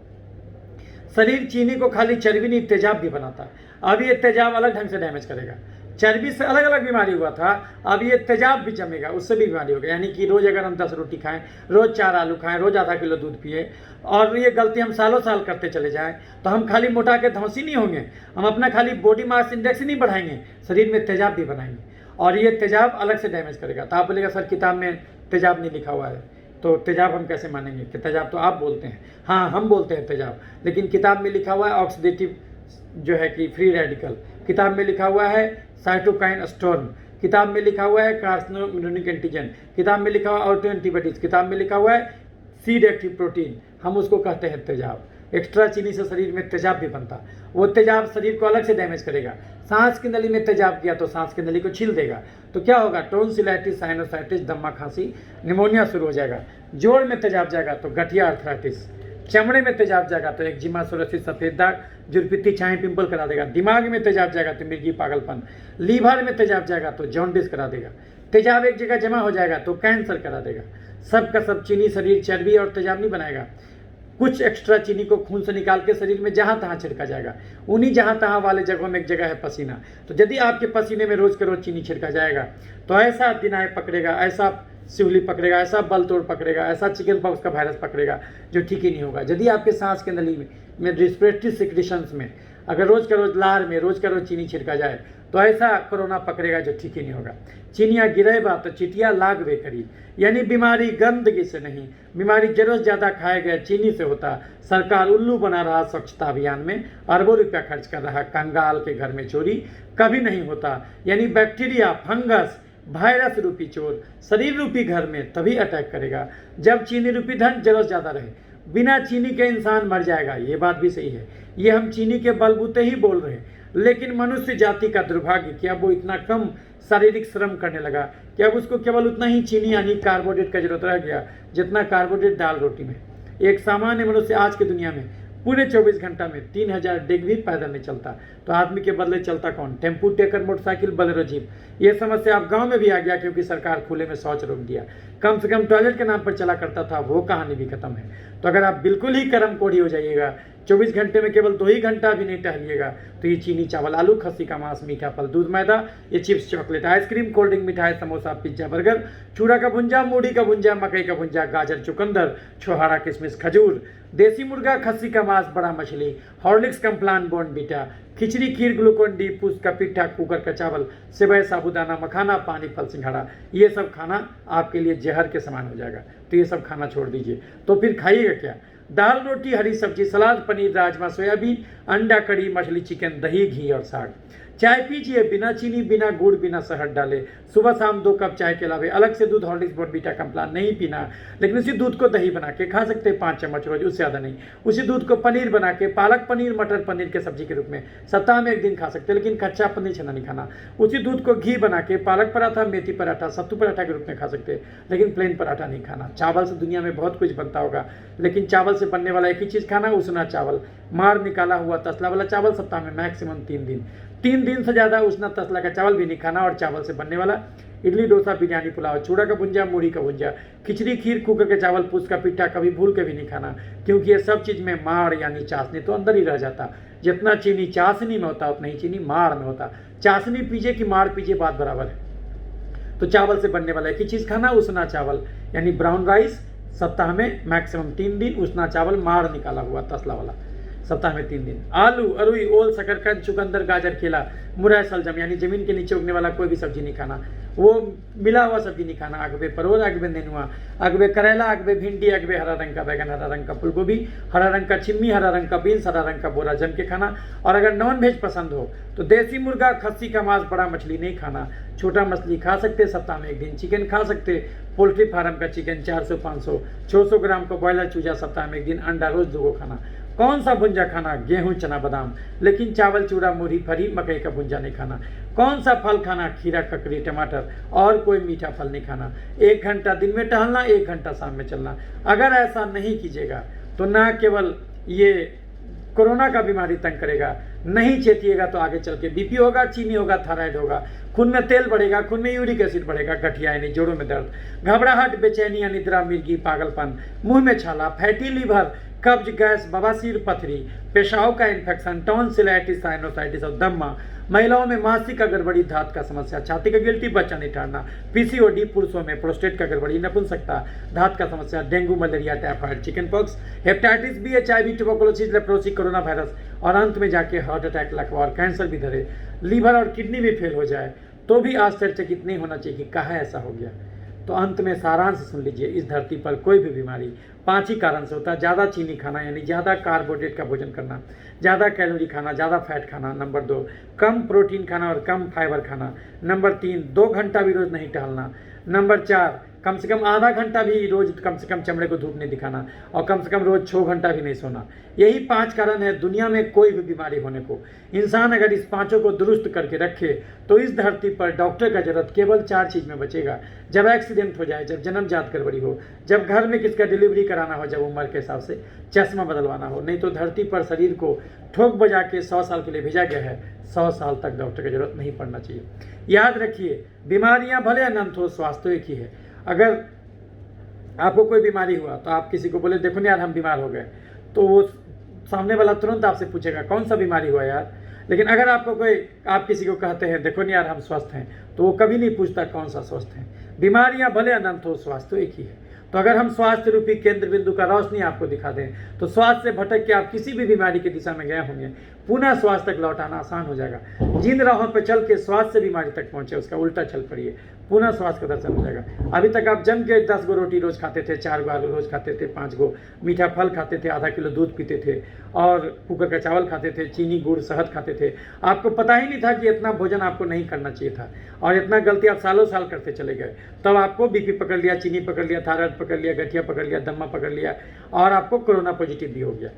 शरीर चीनी को खाली चर्बी नहीं तेजाब भी बनाता है। अब ये तेजाब अलग ढंग से डैमेज करेगा। चर्बी से अलग अलग बीमारी हुआ था, अब ये तेजाब भी जमेगा, उससे भी बीमारी होगी। यानी कि रोज अगर हम 10 रोटी खाएं, रोज 4 आलू खाएं, रोज आधा किलो दूध पिए और ये गलती हम सालों साल करते चले जाएं तो हम खाली मोटा के धौंसी नहीं होंगे, हम अपना खाली बॉडी मास इंडेक्स नहीं बढ़ाएंगे, शरीर में तेजाब भी बनाएंगे और ये तेजाब अलग से डैमेज करेगा। तो आप बोलेगा सर किताब में तेजाब नहीं लिखा हुआ है, तो तेजाब हम कैसे मानेंगे कि तेजाब तो आप बोलते हैं, हाँ हम बोलते हैं तेजाब, लेकिन किताब में लिखा हुआ है ऑक्सीडेटिव जो है कि फ्री रेडिकल, किताब में लिखा हुआ है साइटोकाइन स्टॉर्म, किताब में लिखा हुआ है कार्सिनोजेनिक एंटीजन, किताब में लिखा हुआ है ऑटो एंटीबॉडीज, किताब में लिखा हुआ है सीड एक्टिव प्रोटीन, हम उसको कहते हैं तेजाब। एक्स्ट्रा चीनी से शरीर में तेजाब भी बनता, वो तेजाब शरीर को अलग से डैमेज करेगा। सांस की नली में तेजाब किया तो सांस की नली को छील देगा, तो क्या होगा, टोन्सिलाइटिस, साइनोसाइटिस, दमा, खांसी, निमोनिया शुरू हो जाएगा। जोड़ में तेजाब जाएगा तो गठिया, अर्थराइटिस। चमड़े में तेजाब जाएगा तो एक्जिमा, सोरियासिस, सफेद दाग, जुर्पिती, छाई, पिंपल करा देगा। दिमाग में तेजाब जाएगा तो मिर्गी, पागलपन। लीवर में तेजाब जाएगा तो जॉन्डिस करा देगा। तेजाब एक जगह जमा हो जाएगा तो कैंसर करा देगा। सब का सब चीनी शरीर चर्बी और तेजाब नहीं बनाएगा, कुछ एक्स्ट्रा चीनी को खून से निकाल के शरीर में जहाँ तहाँ छिड़का जाएगा। उन्हीं जहाँ तहाँ वाले जगहों में एक जगह है पसीना, तो यदि आपके पसीने में रोज के रोज चीनी छिड़का जाएगा तो ऐसा दिन आए पकड़ेगा, ऐसा सिवली पकड़ेगा, ऐसा बल तोड़ पकड़ेगा, ऐसा चिकन पॉक्स का वायरस पकड़ेगा जो ठीक ही नहीं होगा। यदि आपके सांस के नली में रिस्पिरेटरी सिक्रेशंस में अगर रोज़ का रोज़ लार में रोज़ का रोज़ चीनी छिड़का जाए तो ऐसा कोरोना पकड़ेगा जो ठीक ही नहीं होगा। चीनिया गिरेबा तो चिटिया लागबे करी, यानी बीमारी गंदगी से नहीं, बीमारी जरूरत ज़्यादा खाए गए चीनी से होता। सरकार उल्लू बना रहा स्वच्छता अभियान में, अरबों रुपया खर्च कर रहा, कंगाल के घर में चोरी कभी नहीं होता। यानी बैक्टीरिया, फंगस, वायरस रूपी चोर शरीर रूपी घर में तभी अटैक करेगा जब चीनी रूपी धन जरूरत ज़्यादा रहे। बिना चीनी के इंसान मर जाएगा, ये बात भी सही है। ये हम चीनी के बलबूते ही बोल रहे हैं, लेकिन मनुष्य जाति का दुर्भाग्य कि अब वो इतना कम शारीरिक श्रम करने लगा कि अब उसको केवल उतना ही चीनी यानी कार्बोहाइड्रेट का जरूरत रह गया जितना कार्बोहाइड्रेट दाल रोटी में। एक सामान्य मनुष्य आज की दुनिया में पूरे 24 घंटा में 3000 डेग भी पैदल नहीं चलता, तो आदमी के बदले चलता कौन? Tempo, taker, motorcycle, Bolero, jeep. ये समस्या अब गांव में भी आ गया क्योंकि सरकार खुले में शौच रोक दिया। कम से कम टॉयलेट के नाम पर चला करता था, वो कहानी भी खत्म है। तो अगर आप बिल्कुल ही कर्म कोढ़ी हो जाइएगा, 24 घंटे में केवल 2 ही घंटा भी नहीं टहलिएगा, तो ये चीनी, चावल, आलू, खस्सी का मांस, मीठा फल, दूध, मैदा, ये chips, chocolate, ice cream, cold drink, मिठाई, समोसा, पिज्जा, बर्गर, चूड़ा का भुंजा, मूढ़ी का भुंजा, मकई का भुंजा, गाजर, चुकंदर, छोहारा, किशमिश, खजूर, देसी मुर्गा, खस्सी का मांस, बड़ा मछली, हॉर्लिक्स, कम्प्लान, बॉर्नवीटा, खिचड़ी, खीर, ग्लूकोन डी, पूस का पिट्ठा, कुकर का चावल, सेवई, साबूदाना, मखाना, पानी, फल, सिंघाड़ा, ये सब खाना आपके लिए जहर के समान हो जाएगा। तो ये सब खाना छोड़ दीजिए। तो फिर खाइएगा क्या? दाल, रोटी, हरी सब्जी, सलाद, पनीर, राजमा, सोयाबीन, अंडा, कड़ी, मछली, चिकन, दही, घी और साग। चाय पीजिए बिना चीनी, बिना गुड़, बिना शहद डाले। सुबह शाम 2 कप चाय के अलावे अलग से दूध, हॉर्लिक्स, बॉर्नवीटा, कम्प्लान नहीं पीना, लेकिन उसी दूध को दही बना के खा सकते हैं 5 चम्मच रोज, उससे ज़्यादा नहीं। उसी दूध को पनीर बना के, पालक पनीर, मटर पनीर के सब्जी के रूप में सप्ताह में 1 दिन खा सकते हैं, लेकिन कच्चा पनीर छना नहीं खाना। उसी दूध को घी बना के पालक पराठा, मेथी पराठा, सत्तू पराठा के रूप में खा सकते हैं, लेकिन प्लेन पराठा नहीं खाना। चावल से दुनिया में बहुत कुछ बनता होगा, लेकिन चावल से बनने वाला एक ही चीज़ खाना, उसना चावल, मार निकाला हुआ तसला वाला चावल, सप्ताह में मैक्सिमम 3 दिन से ज़्यादा उसना तसला का चावल भी नहीं खाना। और चावल से बनने वाला इडली, डोसा, बिरयानी, पुलाव, चूड़ा का भुंजा, मूढ़ी का भुंजा, खिचड़ी, खीर, कुकर के चावल, पूस का पिट्ठा कभी भूल के भी नहीं खाना, क्योंकि ये सब चीज़ में माड़ यानी चाशनी तो अंदर ही रह जाता। जितना चीनी चाशनी में होता उतना ही चीनी माड़ में होता। चाशनी पीजिए कि माड़ पीजिए, बात बराबर है। तो चावल से बनने वाला एक ही चीज़ खाना, उसना चावल यानी ब्राउन राइस, सप्ताह में मैक्सिमम 3 दिन, उसना चावल माड़ निकाला हुआ तसला वाला, सप्ताह में 3 दिन। आलू, अरुई, ओल, शकरकंद, चुकंदर, गाजर, केला, मुरई, सलजम यानी जमीन के नीचे उगने वाला कोई भी सब्जी नहीं खाना, वो मिला हुआ सब्जी नहीं खाना। अगबे परोर, अगबे नेनुआ, अगबे करेला, अगबे भिंडी, अगबे हरा रंग का बैगन, हरा रंग का फूलगोभी, हरा रंग का छिम्मी, हरा रंग का बीन्स, हरा रंग का बोरा जम के खाना। और अगर नॉन वेज पसंद हो तो देसी मुर्गा, खस्सी का मांस, बड़ा मछली नहीं खाना। छोटा मछली खा सकते, सप्ताह में 1 दिन चिकन खा सकते। पोल्ट्री फार्म का चिकन 400-500 600 ग्राम को बॉयलर चूजा, सप्ताह में 1 दिन। अंडा रोज 2 खाना। कौन सा भुंजा खाना? गेहूं, चना, बादाम, लेकिन चावल, चूड़ा, मूढ़ी, फरी, मकई का भुंजा नहीं खाना। कौन सा फल खाना? खीरा, ककड़ी, टमाटर, और कोई मीठा फल नहीं खाना। 1 घंटा दिन में टहलना, 1 घंटा शाम में चलना। अगर ऐसा नहीं कीजिएगा तो ना केवल ये कोरोना का बीमारी तंग करेगा, नहीं चेतिएगा तो आगे चल के बीपी होगा, चीनी होगा, थायराइड होगा, खून में तेल बढ़ेगा, खून में यूरिक एसिड बढ़ेगा, गठिया यानी जोड़ों में दर्द, घबराहट, बेचैनी, अनिद्रा, मिर्गी, पागलपन, मुंह में छाला, फैटी लीवर, कब्ज, गैस, बवासीर, पथरी, पेशाब का इन्फेक्शन, टॉन्सिलाइटिस, साइनोसाइटिस और दम्मा, महिलाओं में मासिक का गड़बड़ी, धात का समस्या, छाती का गिल्टी, बच्चा नहीं ठहरना, पीसीओडी, पुरुषों में प्रोस्टेट का गड़बड़ी, नपुंसकता, धात का समस्या, dengue, malaria, typhoid, chicken pox, hepatitis B, HIV, tuberculosis, leprosy, corona virus और अंत में जाके हार्ट अटैक, लकवा और कैंसर भी धरे, लीवर और किडनी भी फेल हो जाए तो भी आश्चर्यचकित नहीं होना चाहिए कि कहाँ ऐसा हो गया। तो अंत में सारांश सुन लीजिए, इस धरती पर कोई भी बीमारी 5 ही कारण से होता है। ज़्यादा चीनी खाना यानी ज़्यादा कार्बोहाइड्रेट का भोजन करना, ज़्यादा कैलोरी खाना, ज़्यादा फैट खाना। नंबर 2, कम प्रोटीन खाना और कम फाइबर खाना। नंबर 3, 2 घंटा भी रोज़ नहीं टहलना। नंबर 4, कम से कम आधा घंटा भी रोज कम से कम चमड़े को धूप नहीं दिखाना, और कम से कम रोज 6 घंटा भी नहीं सोना। यही 5 कारण है दुनिया में कोई भी बीमारी होने को। इंसान अगर इस 5 को दुरुस्त करके रखे तो इस धरती पर डॉक्टर का जरूरत केवल 4 चीज़ में बचेगा। जब एक्सीडेंट हो जाए, जब जन्मजात गड़बड़ी हो, जब घर में किसका डिलीवरी कराना हो, जब उम्र के हिसाब से चश्मा बदलवाना हो। नहीं तो धरती पर शरीर को ठोक बजा के 100 साल के लिए भेजा गया है, 100 साल तक डॉक्टर की जरूरत नहीं पड़ना चाहिए। याद रखिए, बीमारियां भले अनंत हो, स्वास्थ्य एक ही है। अगर आपको कोई बीमारी हुआ तो आप किसी को बोले देखो ना यार हम बीमार हो गए, तो वो सामने वाला तुरंत आपसे पूछेगा कौन सा बीमारी हुआ यार। लेकिन अगर आप किसी को कहते हैं देखो ना यार हम स्वस्थ हैं, तो वो कभी नहीं पूछता कौन सा स्वस्थ है। बीमारियां भले अनंत हो, स्वास्थ्य तो एक ही है। तो अगर हम स्वास्थ्य रूपी केंद्र बिंदु का रोशनी आपको दिखा दें तो स्वास्थ्य से भटक के आप किसी भी बीमारी की दिशा में गए होंगे, पुनः स्वास्थ्य तक लौटाना आसान हो जाएगा। जिन राहों पर चल के स्वास्थ्य से बीमारी तक पहुंचे उसका उल्टा चल पड़िए, पुनः स्वास्थ्य का दर्शन हो जाएगा। अभी तक आप जम के 10 गो रोटी रोज खाते थे, 4 गो आलू रोज खाते थे, 5 गो मीठा फल खाते थे, आधा किलो दूध पीते थे और कुकर का चावल खाते थे, चीनी गुड़ शहद खाते थे। आपको पता ही नहीं था कि इतना भोजन आपको नहीं करना चाहिए था और इतना गलती आप सालों साल करते चले गए। तब आपको बीपी पकड़ लिया, चीनी पकड़ लिया, थायराइड पकड़ लिया, गठिया पकड़ लिया, दम्मा पकड़ लिया और आपको कोरोना पॉजिटिव भी हो गया।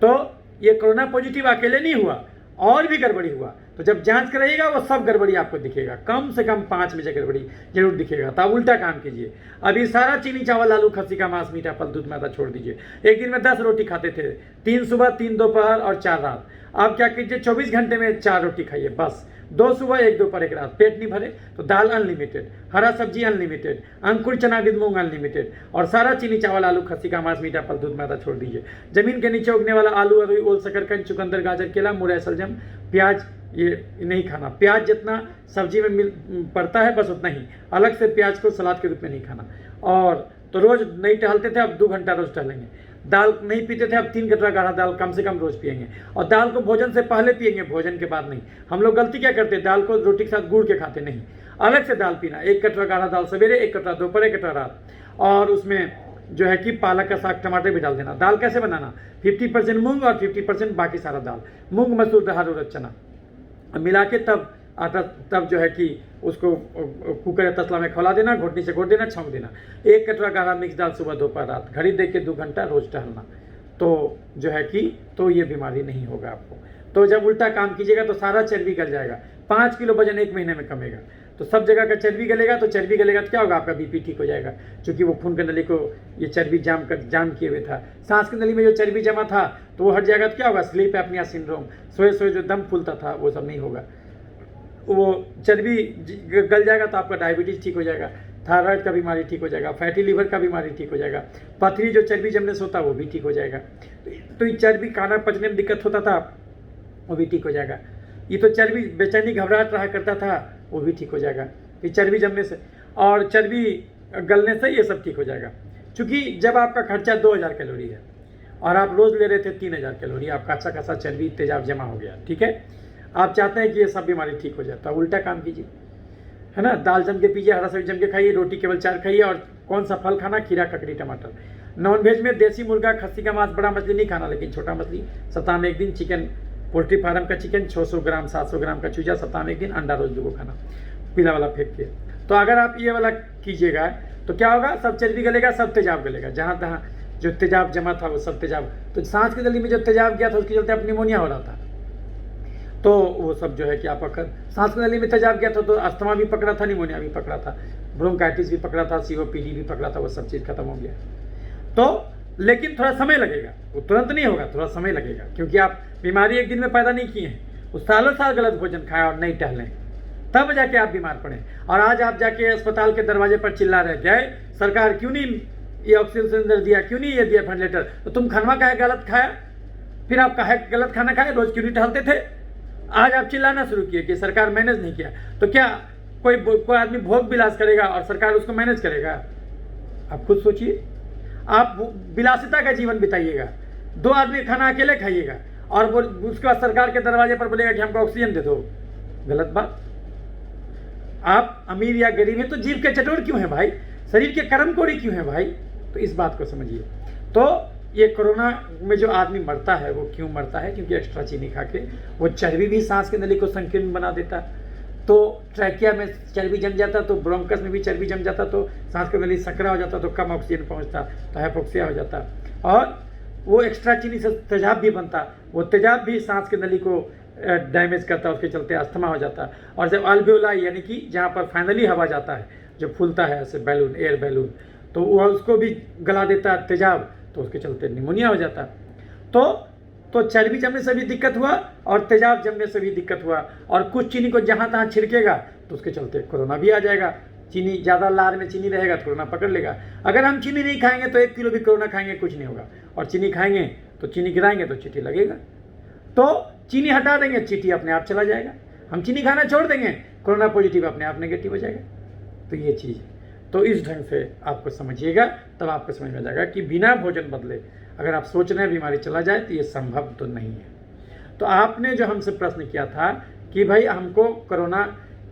तो ये कोरोना पॉजिटिव अकेले नहीं हुआ, और भी गड़बड़ी हुआ। तो जब जांच कराइएगा वो सब गड़बड़ी आपको दिखेगा, कम से कम 5 में से गड़बड़ी जरूर दिखेगा। तो आप उल्टा काम कीजिए, अभी सारा चीनी चावल आलू खस्सी का मांस मीठा फल दूध मैदा छोड़ दीजिए। एक दिन में 10 रोटी खाते थे, 3 सुबह 3 दोपहर और 4 रात। आप क्या कीजिए 24 घंटे में 4 रोटी खाइए बस, 2 सुबह 1 दोपहर 1 रात। पेट नहीं भरे तो दाल अनलिमिटेड, हरा सब्जी अनलिमिटेड, अंकुर चना गिद मूंग अनलिमिटेड और सारा चीनी चावल आलू खस्सी का मांस मीठा फल दूध मैदा छोड़ दीजिए। जमीन के नीचे उगने वाला आलू अरुई ओल शकरकंद चुकंदर गाजर केला मुरई सलजम प्याज ये नहीं खाना। प्याज जितना सब्जी में पड़ता है बस उतना ही, अलग से प्याज को सलाद के रूप में नहीं खाना। और तो रोज नहीं टहलते थे, अब 2 घंटा रोज टहलेंगे। दाल नहीं पीते थे, अब 3 कटोरा गाढ़ा दाल कम से कम रोज पिएंगे और दाल को भोजन से पहले पिएंगे, भोजन के बाद नहीं। हम लोग गलती क्या करते हैं, दाल को रोटी के साथ गुड़ के खाते नहीं, अलग से दाल पीना। 1 कटोरा गाढ़ा दाल सवेरे, 1 कटोरा दोपहर, 1 कटोरा रात। और उसमें जो है कि पालक का साग टमाटर भी डाल देना। दाल कैसे बनाना, 50% मूंग और 50% बाकी सारा दाल, मूंग मसूर अरहर उड़द चना मिला के तब आटा, तब जो है कि उसको कुकर या तसला में खौला देना, घोटनी से घोट देना, छौंक देना। 1 कटोरा गाढ़ा मिक्स दाल सुबह दोपहर रात, घड़ी देख के 2 घंटा रोज टहलना। तो जो है कि तो ये बीमारी नहीं होगा आपको। तो जब उल्टा काम कीजिएगा तो सारा चर्बी गल जाएगा, 5 किलो वजन 1 महीने में कमेगा। तो सब जगह का चर्बी गलेगा, तो चर्बी गलेगा तो क्या होगा, आपका बीपी ठीक हो जाएगा, क्योंकि वो खून की नली को ये चर्बी जाम किए हुए था। सांस की नली में जो चर्बी जमा था तो वो हट जाएगा, तो क्या होगा, स्लीप एपनिया सिंड्रोम, सोए सोए जो दम फूलता था वो सब नहीं होगा। वो चर्बी गल जाएगा तो आपका डायबिटीज़ ठीक हो जाएगा, थायराइड का बीमारी ठीक हो जाएगा, फैटी लीवर का बीमारी ठीक हो जाएगा, पथरी जो चर्बी जमने से होता है वो भी ठीक हो जाएगा। तो ये चर्बी खाना पचने में दिक्कत होता था वो भी ठीक हो जाएगा। ये तो चर्बी बेचैनी घबराहट रहा करता था वो भी ठीक हो जाएगा, ये चर्बी जमने से और चर्बी गलने से ये सब ठीक हो जाएगा। क्योंकि जब आपका खर्चा 2000 कैलोरी है और आप रोज़ ले रहे थे 3000 कैलोरी, आपका अच्छा खासा चर्बी तेजाब जमा हो गया, ठीक है। आप चाहते हैं कि ये सब बीमारी ठीक हो जाए, तो उल्टा काम कीजिए, है ना। दाल जम के पीजिए, हरा सब्जी जम के खाइए, रोटी केवल 4 खाइए और कौन सा फल खाना, खीरा ककड़ी टमाटर। नॉनवेज में देसी मुर्गा खस्सी का मांस बड़ा मछली नहीं खाना, लेकिन छोटा मछली सप्ताह में 1 दिन, चिकन पोल्ट्री फार्म का चिकन 600 ग्राम 700 ग्राम का चूजा सप्ताह में 1 दिन, अंडा रोज 2 को खाना पीला वाला फेंक के। तो अगर आप ये वाला कीजिएगा तो क्या होगा, सब चर्बी गलेगा, सब तेजाब गलेगा, जहाँ तहाँ जो तेजाब जमा था वो सब तेजाब, तो सांस की नली में जो तेजाब गया था उसके चलते अब निमोनिया हो रहा था, तो वो सब जो है कि आप अगर सांस की नली में तेजाब गया था तो अस्थमा भी पकड़ा था, निमोनिया भी पकड़ा था, ब्रोंकाइटिस भी पकड़ा था, सीओपीडी भी पकड़ा था, वो सब चीज़ खत्म हो गया। तो लेकिन थोड़ा समय लगेगा, वो तुरंत नहीं होगा, थोड़ा समय लगेगा, क्योंकि आप बीमारी एक दिन में पैदा नहीं किए हैं, उस सालों साल गलत भोजन खाएं और नहीं टहलें, तब जाके आप बीमार पड़े। और आज आप जाके अस्पताल के दरवाजे पर चिल्ला रहे गए, सरकार क्यों नहीं ये ऑक्सीजन सिलेंडर दिया, क्यों नहीं ये दिया वेंटिलेटर, तो तुम खाना काहे गलत खाया, फिर आप काहे गलत खाना खाए, रोज क्यों नहीं टहलते थे। आज आप चिल्लाना शुरू किए कि सरकार मैनेज नहीं किया, तो क्या कोई आदमी भोग विलास करेगा और सरकार उसको मैनेज करेगा। आप खुद सोचिए, आप विलासिता का जीवन बिताइएगा, 2 आदमी खाना अकेले खाइएगा और वो उसके बाद सरकार के दरवाजे पर बोलेगा कि हमको ऑक्सीजन दे दो, गलत बात। आप अमीर या गरीब है तो जीव के चटोर क्यों है भाई, शरीर के कर्म कोड़ी क्यों है भाई, तो इस बात को समझिए। तो ये कोरोना में जो आदमी मरता है वो क्यों मरता है, क्योंकि एक्स्ट्रा चीनी खा के वो चर्बी भी सांस की नली को संकीर्ण बना देता, तो ट्रैकिया में चर्बी जम जाता, तो ब्रोंकस में भी चर्बी जम जाता, तो सांस की नली सकरा हो जाता, तो कम ऑक्सीजन पहुंचता, तो हाइपोक्सिया हो जाता, और वो एक्स्ट्रा चीनी से तेजाब भी बनता, वो तेजाब भी सांस की नली को डैमेज करता, उसके चलते अस्थमा हो जाता। और जब अल्वेओलाई यानी कि जहाँ पर फाइनली हवा जाता है, जो फूलता है ऐसे बैलून, एयर बैलून, तो वह उसको भी गला देता तेजाब, तो उसके चलते निमोनिया हो जाता। तो चर्बी जमने से भी दिक्कत हुआ और तेजाब जमने से भी दिक्कत हुआ, और कुछ चीनी को जहाँ तहाँ छिड़केगा तो उसके चलते कोरोना भी आ जाएगा। चीनी ज़्यादा लार में चीनी रहेगा तो कोरोना पकड़ लेगा। अगर हम चीनी नहीं खाएंगे तो 1 किलो भी कोरोना खाएंगे कुछ नहीं होगा, और चीनी खाएंगे तो चीनी गिराएंगे तो चीटी लगेगा। तो चीनी हटा देंगे, चीटी अपने आप चला जाएगा। हम चीनी खाना छोड़ देंगे, कोरोना पॉजिटिव अपने आप नेगेटिव हो जाएगा। तो ये चीज़ है। तो इस ढंग से आपको समझिएगा, तब आपको समझ में आ जाएगा कि बिना भोजन बदले अगर आप सोच रहे हैं बीमारी चला जाए तो ये संभव तो नहीं है। तो आपने जो हमसे प्रश्न किया था कि भाई हमको कोरोना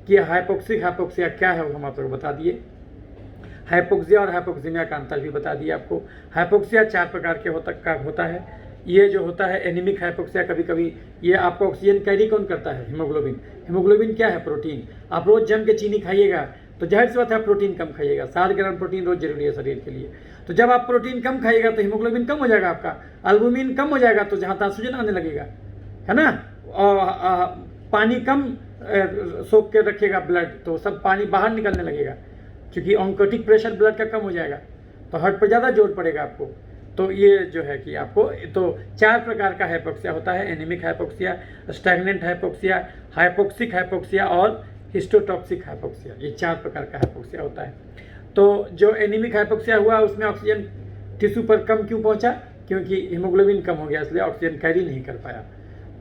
की हाइपोक्सिया क्या है, वो हम आप लोग बता दिए। हाइपोक्सिया और हाइपोक्सीमिया का अंतर भी बता दिया आपको। हाइपोक्सिया 4 प्रकार के होता है। ये जो होता है एनीमिक हाइपोक्सिया, कभी कभी ये आपको ऑक्सीजन कैरी कौन करता है? हीमोग्लोबिन। हीमोग्लोबिन क्या है? प्रोटीन। आप रोज जम के चीनी खाइएगा तो जाहिर सी बात है प्रोटीन कम खाइएगा। 7 ग्राम प्रोटीन रोज जरूरी है शरीर के लिए। तो जब आप प्रोटीन कम खाइएगा तो हीमोग्लोबिन कम हो जाएगा, आपका एल्बुमिन कम हो जाएगा, तो जहाँ तहाँ सूजन आने लगेगा, है ना। और पानी कम सोख के रखेगा ब्लड, तो सब पानी बाहर निकलने लगेगा, क्योंकि ऑन्कोटिक प्रेशर ब्लड का कम हो जाएगा, तो हार्ट पर ज़्यादा जोर पड़ेगा आपको। तो ये जो है कि आपको तो 4 प्रकार का हाइपोक्सिया होता है, anaemic hypoxia, stagnant hypoxia, hypoxic hypoxia और हिस्टोटॉक्सिक हाइपोक्सिया। ये 4 प्रकार का हाइपोक्सिया होता है। तो जो एनीमिक हाइपोक्सिया हुआ उसमें ऑक्सीजन टिश्यू पर कम क्यों पहुंचा? क्योंकि हीमोग्लोबिन कम हो गया, इसलिए ऑक्सीजन कैरी नहीं कर पाया।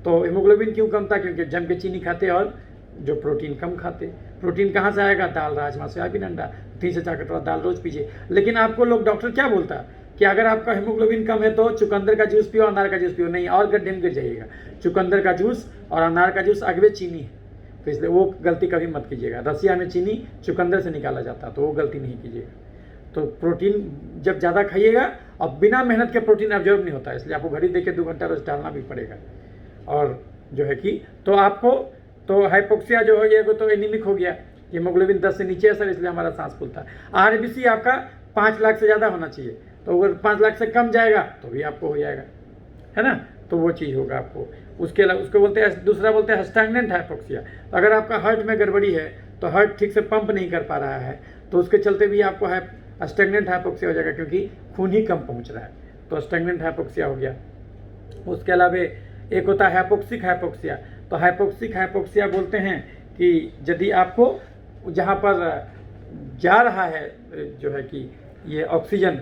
तो हीमोग्लोबिन क्यों कम था? क्योंकि जम के चीनी खाते और जो प्रोटीन कम खाते। प्रोटीन कहाँ से आएगा? दाल, राजमा, सोयाबीन, अंडा। 3 से 4 कटोरा दाल रोज पीजिए। लेकिन आपको लोग डॉक्टर क्या बोलता है कि अगर आपका हीमोग्लोबिन कम है तो चुकंदर का जूस पियो, अनार का जूस पियो। नहीं, और गड्ढे में गिर जाइएगा। चुकंदर का जूस और अनार का जूस अगवे चीनी है, तो इसलिए वो गलती कभी मत कीजिएगा। रसिया में चीनी चुकंदर से निकाला जाता है, तो वो गलती नहीं कीजिएगा। तो प्रोटीन जब ज़्यादा खाइएगा, और बिना मेहनत के प्रोटीन एब्जॉर्ब नहीं होता है, इसलिए आपको घड़ी देके 2 घंटा रोज डालना भी पड़ेगा। और जो है कि तो आपको तो हाइपोक्सिया जो है ये तो एनीमिक हो गया, हीमोग्लोबिन 10 से नीचे है सर, इसलिए हमारा सांस फूलता है। आरबीसी आपका 5 लाख से ज़्यादा होना चाहिए, तो अगर 5 लाख से कम जाएगा तो भी आपको हो जाएगा, है ना। तो वो चीज़ होगा आपको। उसके अलावा उसको बोलते हैं, दूसरा बोलते हैं स्टैग्नेंट हाइपोक्सिया। तो अगर आपका हार्ट में गड़बड़ी है, तो हार्ट ठीक से पंप नहीं कर पा रहा है, तो उसके चलते भी आपको स्टैग्नेंट हाइपोक्सिया हो जाएगा, क्योंकि खून ही कम पहुँच रहा है, तो स्टैग्नेंट हाइपोक्सिया हो गया। उसके अलावा एक होता है हाइपोक्सिक हाइपोक्सिया। तो हाइपोक्सिक हाइपोक्सिया बोलते हैं कि यदि आपको जहाँ पर जा रहा है जो है कि ये ऑक्सीजन,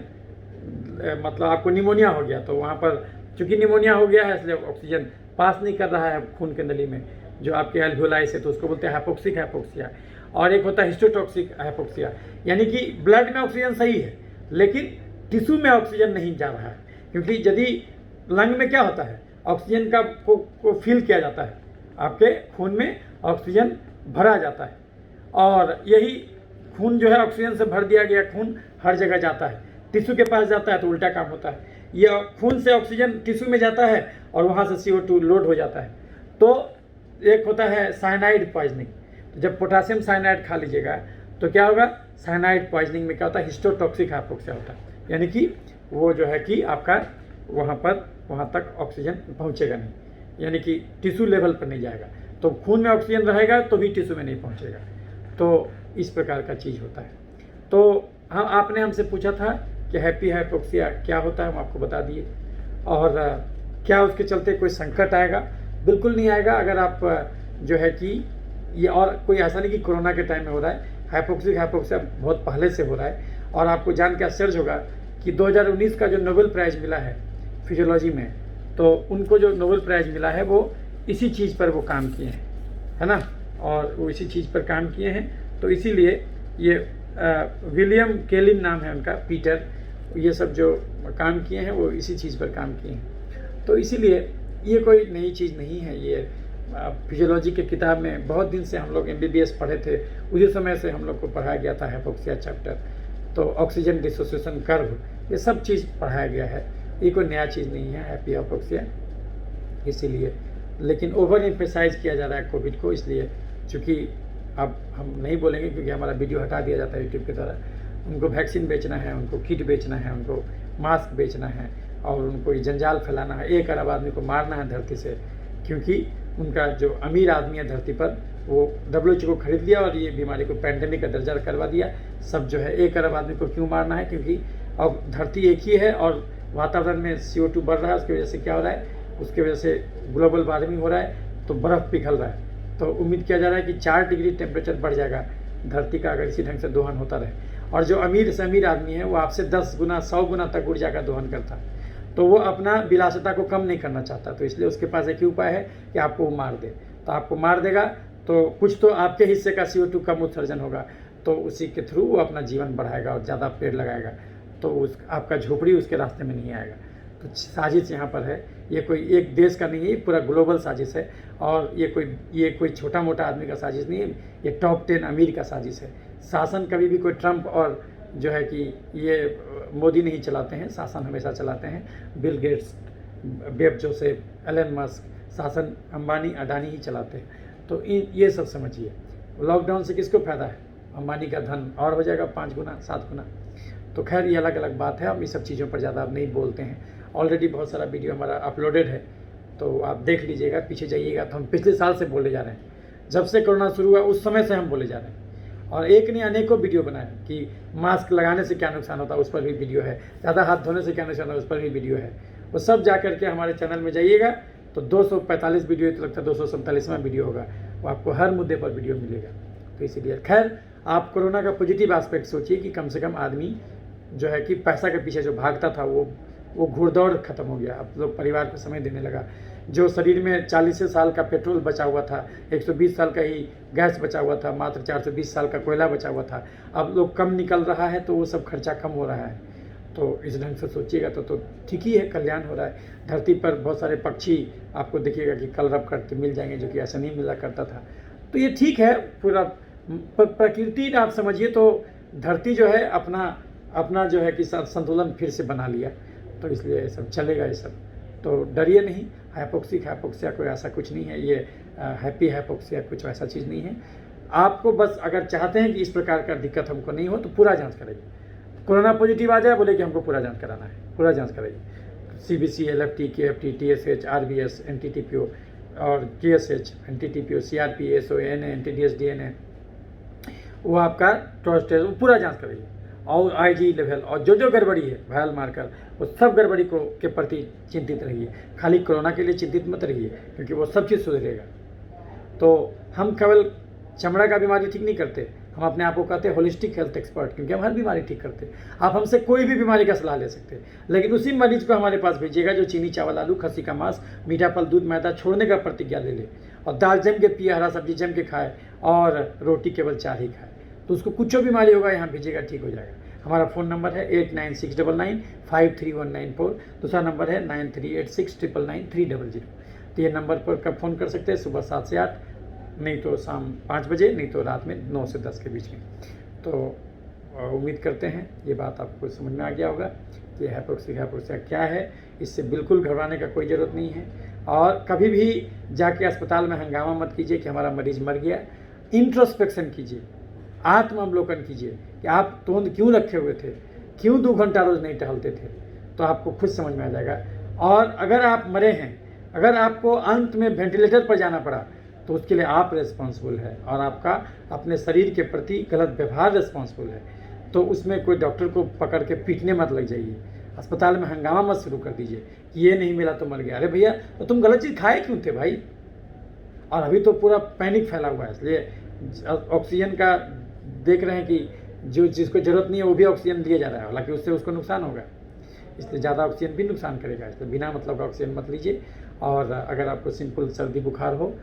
मतलब आपको निमोनिया हो गया, तो वहाँ पर चूँकि निमोनिया हो गया है इसलिए ऑक्सीजन पास नहीं कर रहा है खून के नली में जो आपके एल्वियोलाई से, तो उसको बोलते हैं हाइपोक्सिक हाइपोक्सिया। और एक होता है हिस्टोटॉक्सिक हाइपोक्सिया, यानी कि ब्लड में ऑक्सीजन सही है लेकिन टिश्यू में ऑक्सीजन नहीं जा रहा है। क्योंकि यदि लंग में क्या होता है, ऑक्सीजन का को फिल किया जाता है, आपके खून में ऑक्सीजन भरा जाता है, और यही खून जो है ऑक्सीजन से भर दिया गया खून हर जगह जाता है। टिश्यू के पास जाता है तो उल्टा काम होता है, ये खून से ऑक्सीजन टिश्यू में जाता है और वहाँ से CO2 लोड हो जाता है। तो एक होता है साइनाइड पॉइजनिंग। तो जब पोटासियम साइनाइड खा लीजिएगा तो क्या होगा? साइनाइड पॉइजनिंग में क्या होता है? हिस्टोटॉक्सिक हाइपोक्सिया होता है, यानी कि वो जो है कि आपका वहाँ तक ऑक्सीजन पहुँचेगा नहीं, यानी कि टिश्यू लेवल पर नहीं जाएगा। तो खून में ऑक्सीजन रहेगा तो भी टिश्यू में नहीं पहुँचेगा। तो इस प्रकार का चीज़ होता है। तो हाँ, आपने हमसे पूछा था कि हैप्पी हाइपोक्सिया क्या होता है, हम आपको बता दिए। और क्या उसके चलते कोई संकट आएगा? बिल्कुल नहीं आएगा। अगर आप जो है कि ये, और कोई ऐसा नहीं कि कोरोना के टाइम में हो रहा है, हाइपोक्सिक हाइपोक्सिया बहुत पहले से हो रहा है। और आपको जान के आश्चर्य होगा कि 2019 का जो नोबेल प्राइज़ मिला है फिजियोलॉजी में, तो उनको जो नोबेल प्राइज़ मिला है वो इसी चीज़ पर वो काम किए हैं, है ना, और वो इसी चीज़ पर काम किए हैं। तो इसीलिए ये विलियम केलिन नाम है उनका, पीटर, ये सब जो काम किए हैं वो इसी चीज़ पर काम किए हैं। तो इसीलिए ये कोई नई चीज़ नहीं है। ये फिजियोलॉजी के किताब में बहुत दिन से हम लोग MBBS पढ़े थे, उसी समय से हम लोग को पढ़ाया गया था हाइपोक्सिया चैप्टर। तो ऑक्सीजन डिसोसिएशन कर्व, ये सब चीज़ पढ़ाया गया है, ये कोई नया चीज़ नहीं है हैप्पी हाइपोक्सिया। इसीलिए लेकिन ओवर एम्फेसाइज किया जा रहा है कोविड को, इसलिए चूँकि अब हम नहीं बोलेंगे क्योंकि हमारा वीडियो हटा दिया जाता है यूट्यूब के द्वारा। उनको वैक्सीन बेचना है, उनको किट बेचना है, उनको मास्क बेचना है, और उनको ये जंजाल फैलाना है, 1 अरब आदमी को मारना है धरती से, क्योंकि उनका जो अमीर आदमी है धरती पर वो WHO को खरीद लिया और ये बीमारी को पैंडेमिक का दर्जा करवा दिया। सब जो है 1 अरब आदमी को क्यों मारना है? क्योंकि अब धरती एक ही है और वातावरण में CO2 बढ़ रहा है, उसकी वजह से क्या हो रहा है? उसकी वजह से ग्लोबल वार्मिंग हो रहा है, तो बर्फ़ पिघल रहा है। तो उम्मीद किया जा रहा है कि 4 डिग्री टेम्परेचर बढ़ जाएगा धरती का, अगर इसी ढंग से दोहन होता रहे। और जो अमीर से अमीर आदमी है वो आपसे 10 गुना 100 गुना तक ऊर्जा का दोहन करता है, तो वो अपना विलासिता को कम नहीं करना चाहता। तो इसलिए उसके पास एक ही उपाय है कि आपको वो मार दे। तो आपको मार देगा तो कुछ तो आपके हिस्से का CO2 कम उत्सर्जन होगा, तो उसी के थ्रू वो अपना जीवन बढ़ाएगा और ज़्यादा पेड़ लगाएगा, तो उस आपका झोपड़ी उसके रास्ते में नहीं आएगा। तो साजिश यहाँ पर है, ये कोई एक देश का नहीं है, ये पूरा ग्लोबल साजिश है। और ये कोई छोटा मोटा आदमी का साजिश नहीं है, ये टॉप 10 अमीर का साजिश है। शासन कभी भी कोई ट्रंप और जो है कि ये मोदी नहीं चलाते हैं, शासन हमेशा चलाते हैं बिल गेट्स, बेब जोसेफ, एलन मस्क, शासन अंबानी अडानी ही चलाते हैं। तो ये सब समझिए, लॉकडाउन से किसको फ़ायदा है? अंबानी का धन और हो जाएगा 5 गुना 7 गुना। तो खैर ये अलग अलग बात है, हम इस सब चीज़ों पर ज़्यादा अब नहीं बोलते हैं। ऑलरेडी बहुत सारा वीडियो हमारा अपलोडेड है, तो आप देख लीजिएगा, पीछे जाइएगा तो हम पिछले साल से बोले जा रहे हैं, जब से कोरोना शुरू हुआ उस समय से हम बोले जा रहे हैं। और एक नहीं अनेकों वीडियो बनाए कि मास्क लगाने से क्या नुकसान होता है, उस पर भी वीडियो है, ज़्यादा हाथ धोने से क्या नुकसान होता है, उस पर भी वीडियो है। वो सब जा करके हमारे चैनल में जाइएगा तो 245 वीडियो, तो लगता है 247वां वीडियो होगा, वो आपको हर मुद्दे पर वीडियो मिलेगा। तो इसीलिए खैर आप कोरोना का पॉजिटिव एस्पेक्ट सोचिए कि कम से कम आदमी जो है कि पैसा के पीछे जो भागता था वो घुड़दौड़ खत्म हो गया। अब लोग परिवार को समय देने लगा। जो शरीर में 40 साल का पेट्रोल बचा हुआ था, 120 साल का ही गैस बचा हुआ था, मात्र 420 साल का कोयला बचा हुआ था, अब लोग कम निकल रहा है, तो वो सब खर्चा कम हो रहा है। तो इस ढंग से सोचिएगा तो ठीक ही है, कल्याण हो रहा है। धरती पर बहुत सारे पक्षी आपको देखिएगा कि कलरव करके मिल जाएंगे, जो कि ऐसा नहीं मिला करता था। तो ये ठीक है, पूरा प्रकृति आप समझिए तो धरती जो है अपना जो है कि संतुलन फिर से बना लिया, तो इसलिए ये सब चलेगा। ये सब तो डरिए नहीं। हाइपोक्सिया कोई ऐसा कुछ नहीं है, ये हैप्पी हाइपोक्सिया कुछ ऐसा चीज़ नहीं है। आपको बस अगर चाहते हैं कि इस प्रकार का दिक्कत हमको नहीं हो तो पूरा जांच कराइए। कोरोना पॉजिटिव आ जाए, बोले कि हमको पूरा जांच कराना है, पूरा जांच कराइए। CBC, LFT, KFT, TSH, RBS, NTTPO और KSH, NTTPO, CRP, SONA, NTDS, DNA, वो आपका ट्रस्ट है, वो पूरा जांच कराइए। और IG लेवल और जो गड़बड़ी है वायरल मार्कर, वो सब गड़बड़ी के प्रति चिंतित रहिए। खाली कोरोना के लिए चिंतित मत रहिए, क्योंकि वो सब चीज़ सुधरेगा। तो हम केवल चमड़ा का बीमारी ठीक नहीं करते, हम अपने आप को कहते हैं होलिस्टिक हेल्थ एक्सपर्ट, क्योंकि हम हर बीमारी ठीक करते हैं। आप हमसे कोई भी बीमारी का सलाह ले सकते हैं, लेकिन उसी मरीज को हमारे पास भेजिएगा जो चीनी, चावल, आलू, खस्सी का मांस, मीठा फल, दूध, मैदा छोड़ने का प्रतिज्ञा ले ले, और दाल जम के पिए, हरा सब्जी जम के खाए, और रोटी केवल 4 ही खाए, तो उसको कुछ बीमारी होगा यहाँ भेजिएगा, ठीक हो जाएगा। हमारा फ़ोन नंबर है 8969953194, दूसरा नंबर है 9386999300। तो ये नंबर पर कब फ़ोन कर सकते हैं, सुबह 7 से 8, नहीं तो शाम 5 बजे, नहीं तो रात में 9 से 10 के बीच में। तो उम्मीद करते हैं ये बात आपको समझ में आ गया होगा कि हाइपोक्सिया क्या है। इससे बिल्कुल घबराने का कोई ज़रूरत नहीं है, और कभी भी जाके अस्पताल में हंगामा मत कीजिए कि हमारा मरीज़ मर गया। इंट्रोस्पेक्शन कीजिए, आत्मावलोकन कीजिए कि आप तोंद क्यों रखे हुए थे, क्यों 2 घंटा रोज़ नहीं टहलते थे, तो आपको खुद समझ में आ जाएगा। और अगर आप मरे हैं, अगर आपको अंत में वेंटिलेटर पर जाना पड़ा, तो उसके लिए आप रिस्पॉन्सिबल है, और आपका अपने शरीर के प्रति गलत व्यवहार रिस्पॉन्सिबल है। तो उसमें कोई डॉक्टर को पकड़ के पीटने मत लग जाइए, अस्पताल में हंगामा मत शुरू कर दीजिए कि ये नहीं मिला तो मर गया। अरे भैया, तो तुम गलत चीज़ खाए क्यों थे भाई? और अभी तो पूरा पैनिक फैला हुआ है, इसलिए ऑक्सीजन का देख रहे हैं कि जो जिसको ज़रूरत नहीं है वो भी ऑक्सीजन दिया जा रहा है, हालांकि उससे उसको नुकसान होगा, इसलिए ज़्यादा ऑक्सीजन भी नुकसान करेगा। इसलिए बिना मतलब का ऑक्सीजन मत लीजिए। और अगर आपको सिंपल सर्दी बुखार हो,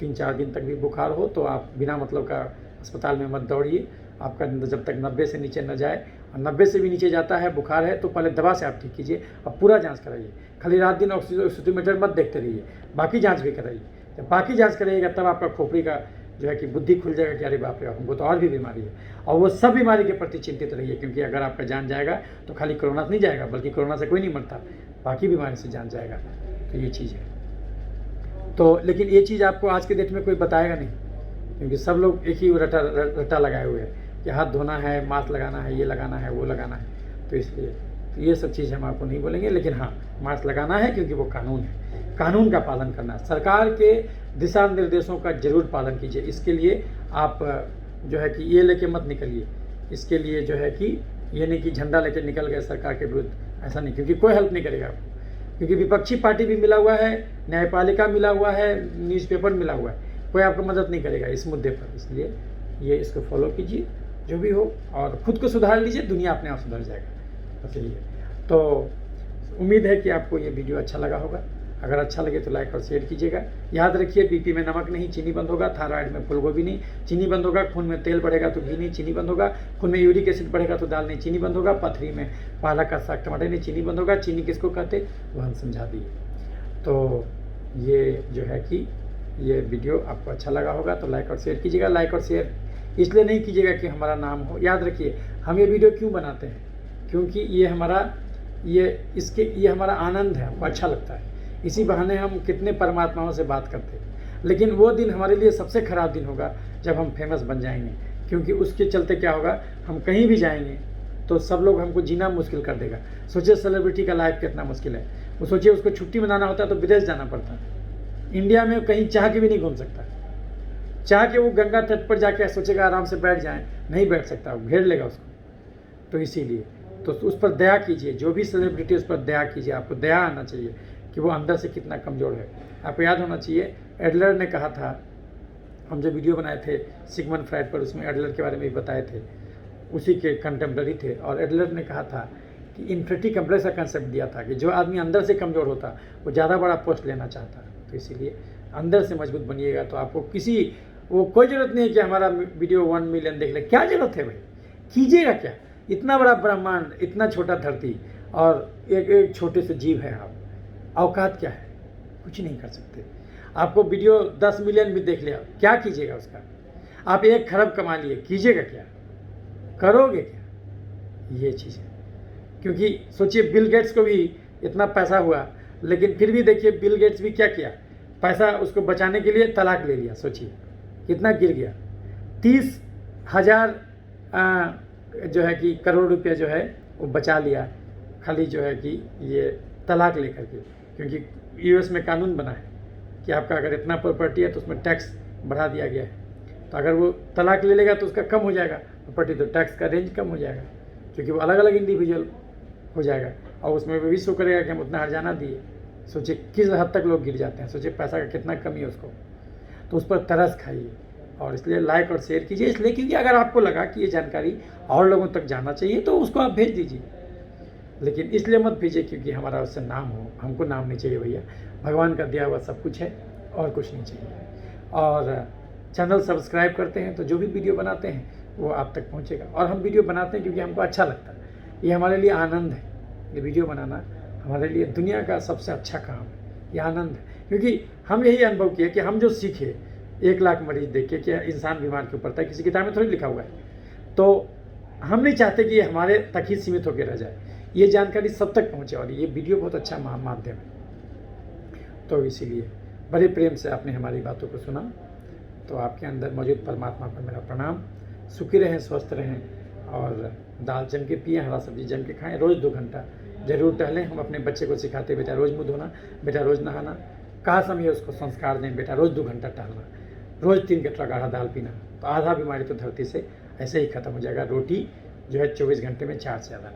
3-4 दिन तक भी बुखार हो, तो आप बिना मतलब का अस्पताल में मत दौड़िए। आपका जब तक 90 से नीचे न जाए, और 90 से भी नीचे जाता है बुखार है, तो पहले दवा से आप ठीक कीजिए और पूरा जांच कराइए। खाली रात दिन ऑक्सीमीटर मत देखते रहिए, बाकी जांच भी कराइए। जब बाकी जांच कराइएगा तब आपका खोपड़ी का जो है कि बुद्धि खुल जाएगा कि अरे बाप रे, हमको तो और भी बीमारी है। और वो सब बीमारी के प्रति चिंतित रहिए, क्योंकि अगर आपका जान जाएगा तो खाली कोरोना से नहीं जाएगा, बल्कि कोरोना से कोई नहीं मरता, बाकी बीमारी से जान जाएगा। तो ये चीज़ है। तो लेकिन ये चीज़ आपको आज के डेट में कोई बताएगा नहीं, क्योंकि सब लोग एक ही रटा लगाए हुए हैं कि हाथ धोना है, मास्क लगाना है, ये लगाना है, वो लगाना है। तो इसलिए तो ये सब चीज़ हम आपको नहीं बोलेंगे, लेकिन हाँ, मास्क लगाना है क्योंकि वो कानून है, कानून का पालन करना है। सरकार के दिशा निर्देशों का जरूर पालन कीजिए। इसके लिए आप जो है कि ये लेके मत निकलिए, इसके लिए जो है कि ये नहीं कि झंडा लेके निकल गए सरकार के विरुद्ध, ऐसा नहीं, क्योंकि कोई हेल्प नहीं करेगा आपको, क्योंकि विपक्षी पार्टी भी मिला हुआ है, न्यायपालिका मिला हुआ है, न्यूज़पेपर मिला हुआ है, कोई आपको मदद नहीं करेगा इस मुद्दे पर। इसलिए ये इसको फॉलो कीजिए जो भी हो, और ख़ुद को सुधार लीजिए, दुनिया अपने आप सुधर जाएगा। बस यही है। तो उम्मीद है कि आपको ये वीडियो अच्छा लगा होगा, अगर अच्छा लगे तो लाइक और शेयर कीजिएगा। याद रखिए, बीपी में नमक नहीं, चीनी बंद होगा। थायराइड में फूलगोभी नहीं, चीनी बंद होगा। खून में तेल बढ़ेगा तो घी नहीं, चीनी बंद होगा। खून में यूरिक एसिड बढ़ेगा तो दाल नहीं, चीनी बंद होगा। पथरी में पालक का साग टमाटर नहीं, चीनी बंद होगा। चीनी किसको कहते वो हम समझा दिए। तो ये जो है कि ये वीडियो आपको अच्छा लगा होगा तो लाइक और शेयर कीजिएगा। लाइक और शेयर इसलिए नहीं कीजिएगा कि हमारा नाम हो। याद रखिए, हम ये वीडियो क्यों बनाते हैं, क्योंकि ये हमारा आनंद है, हमको अच्छा लगता है। इसी बहाने हम कितने परमात्माओं से बात करते हैं। लेकिन वो दिन हमारे लिए सबसे ख़राब दिन होगा जब हम फेमस बन जाएंगे, क्योंकि उसके चलते क्या होगा, हम कहीं भी जाएंगे तो सब लोग हमको जीना मुश्किल कर देगा। सोचिए सेलिब्रिटी का लाइफ कितना मुश्किल है। वो सोचिए, उसको छुट्टी मनाना होता है तो विदेश जाना पड़ता है। इंडिया में कहीं चाह के भी नहीं घूम सकता। चाह के वो गंगा तट पर जाके सोचेगा आराम से बैठ जाए, नहीं बैठ सकता, वो घेर लेगा उसको। तो इसीलिए तो उस पर दया कीजिए, जो भी सेलिब्रिटी उस पर दया कीजिए। आपको दया आना चाहिए कि वो अंदर से कितना कमज़ोर है। आपको याद होना चाहिए, एडलर ने कहा था, हम जो वीडियो बनाए थे सिगमंड फ्राइड पर, उसमें एडलर के बारे में भी बताए थे, उसी के कंटेम्प्रेरी थे। और एडलर ने कहा था कि इन्फिनिटी कम्प्लेक्स का कंसेप्ट दिया था कि जो आदमी अंदर से कमज़ोर होता वो ज़्यादा बड़ा पोस्ट लेना चाहता। तो इसीलिए अंदर से मजबूत बनिएगा तो आपको कोई ज़रूरत नहीं है कि हमारा वीडियो 1 मिलियन देख ले। क्या ज़रूरत है भाई, कीजिएगा क्या। इतना बड़ा ब्रह्मांड, इतना छोटा धरती और एक छोटे से जीव है आप। औकात क्या है, कुछ नहीं कर सकते। आपको वीडियो 10 मिलियन भी देख लिया, क्या कीजिएगा उसका। आप 1 खरब कमा लिए, कीजिएगा क्या, करोगे क्या, ये चीज़ है। क्योंकि सोचिए, बिल गेट्स को भी इतना पैसा हुआ, लेकिन फिर भी देखिए बिल गेट्स भी क्या किया, पैसा उसको बचाने के लिए तलाक ले लिया। सोचिए कितना गिर गया। 30,000 जो है कि करोड़ रुपया जो है वो बचा लिया, खाली जो है कि ये तलाक लेकर के। क्योंकि यूएस में कानून बना है कि आपका अगर इतना प्रॉपर्टी है तो उसमें टैक्स बढ़ा दिया गया है। तो अगर वो तलाक ले लेगा तो उसका कम हो जाएगा प्रॉपर्टी, तो टैक्स का रेंज कम हो जाएगा, क्योंकि वो अलग अलग इंडिविजुअल हो जाएगा। और उसमें वो भी शो करेगा कि हम उतना हर्जाना दिए। सोचिए किस हद तक लोग गिर जाते हैं, सोचिए पैसा का कितना कमी है उसको। तो उस पर तरस खाइए और इसलिए लाइक और शेयर कीजिए। इसलिए क्योंकि अगर आपको लगा कि ये जानकारी और लोगों तक जाना चाहिए तो उसको आप भेज दीजिए। लेकिन इसलिए मत भेजिए क्योंकि हमारा उससे नाम हो। हमको नाम नहीं चाहिए भैया, भगवान का दिया हुआ सब कुछ है और कुछ नहीं चाहिए। और चैनल सब्सक्राइब करते हैं तो जो भी वीडियो बनाते हैं वो आप तक पहुँचेगा। और हम वीडियो बनाते हैं क्योंकि हमको अच्छा लगता है, ये हमारे लिए आनंद है। ये वीडियो बनाना हमारे लिए दुनिया का सबसे अच्छा काम है, ये आनंद है। क्योंकि हम यही अनुभव किए कि हम जो सीखे 1 लाख मरीज देख के कि इंसान बीमार क्यों पड़ता है, किसी किताब में थोड़ी लिखा हुआ है। तो हम नहीं चाहते कि ये हमारे तक ही सीमित होकर रह जाए, ये जानकारी सब तक पहुँचे। और ये वीडियो बहुत अच्छा माध्यम है। तो इसीलिए बड़े प्रेम से आपने हमारी बातों को सुना। तो आपके अंदर मौजूद परमात्मा को मेरा प्रणाम। सुखी रहें, स्वस्थ रहें और दाल जम के पिएँ, हरा सब्जी जम के खाएँ। रोज़ 2 घंटा जरूर टहलें। हम अपने बच्चे को सिखाते, बेटा रोज़ मुँह धोना, बेटा रोज़ नहाना। काश हम ये उसको संस्कार दें, बेटा रोज़ 2 घंटा टहलना, रोज़ 3 कटोरा गाढ़ा दाल पीना। तो आधा बीमारी तो धरती से ऐसे ही ख़त्म हो जाएगा। रोटी जो है 24 घंटे में 4 से ज़्यादा।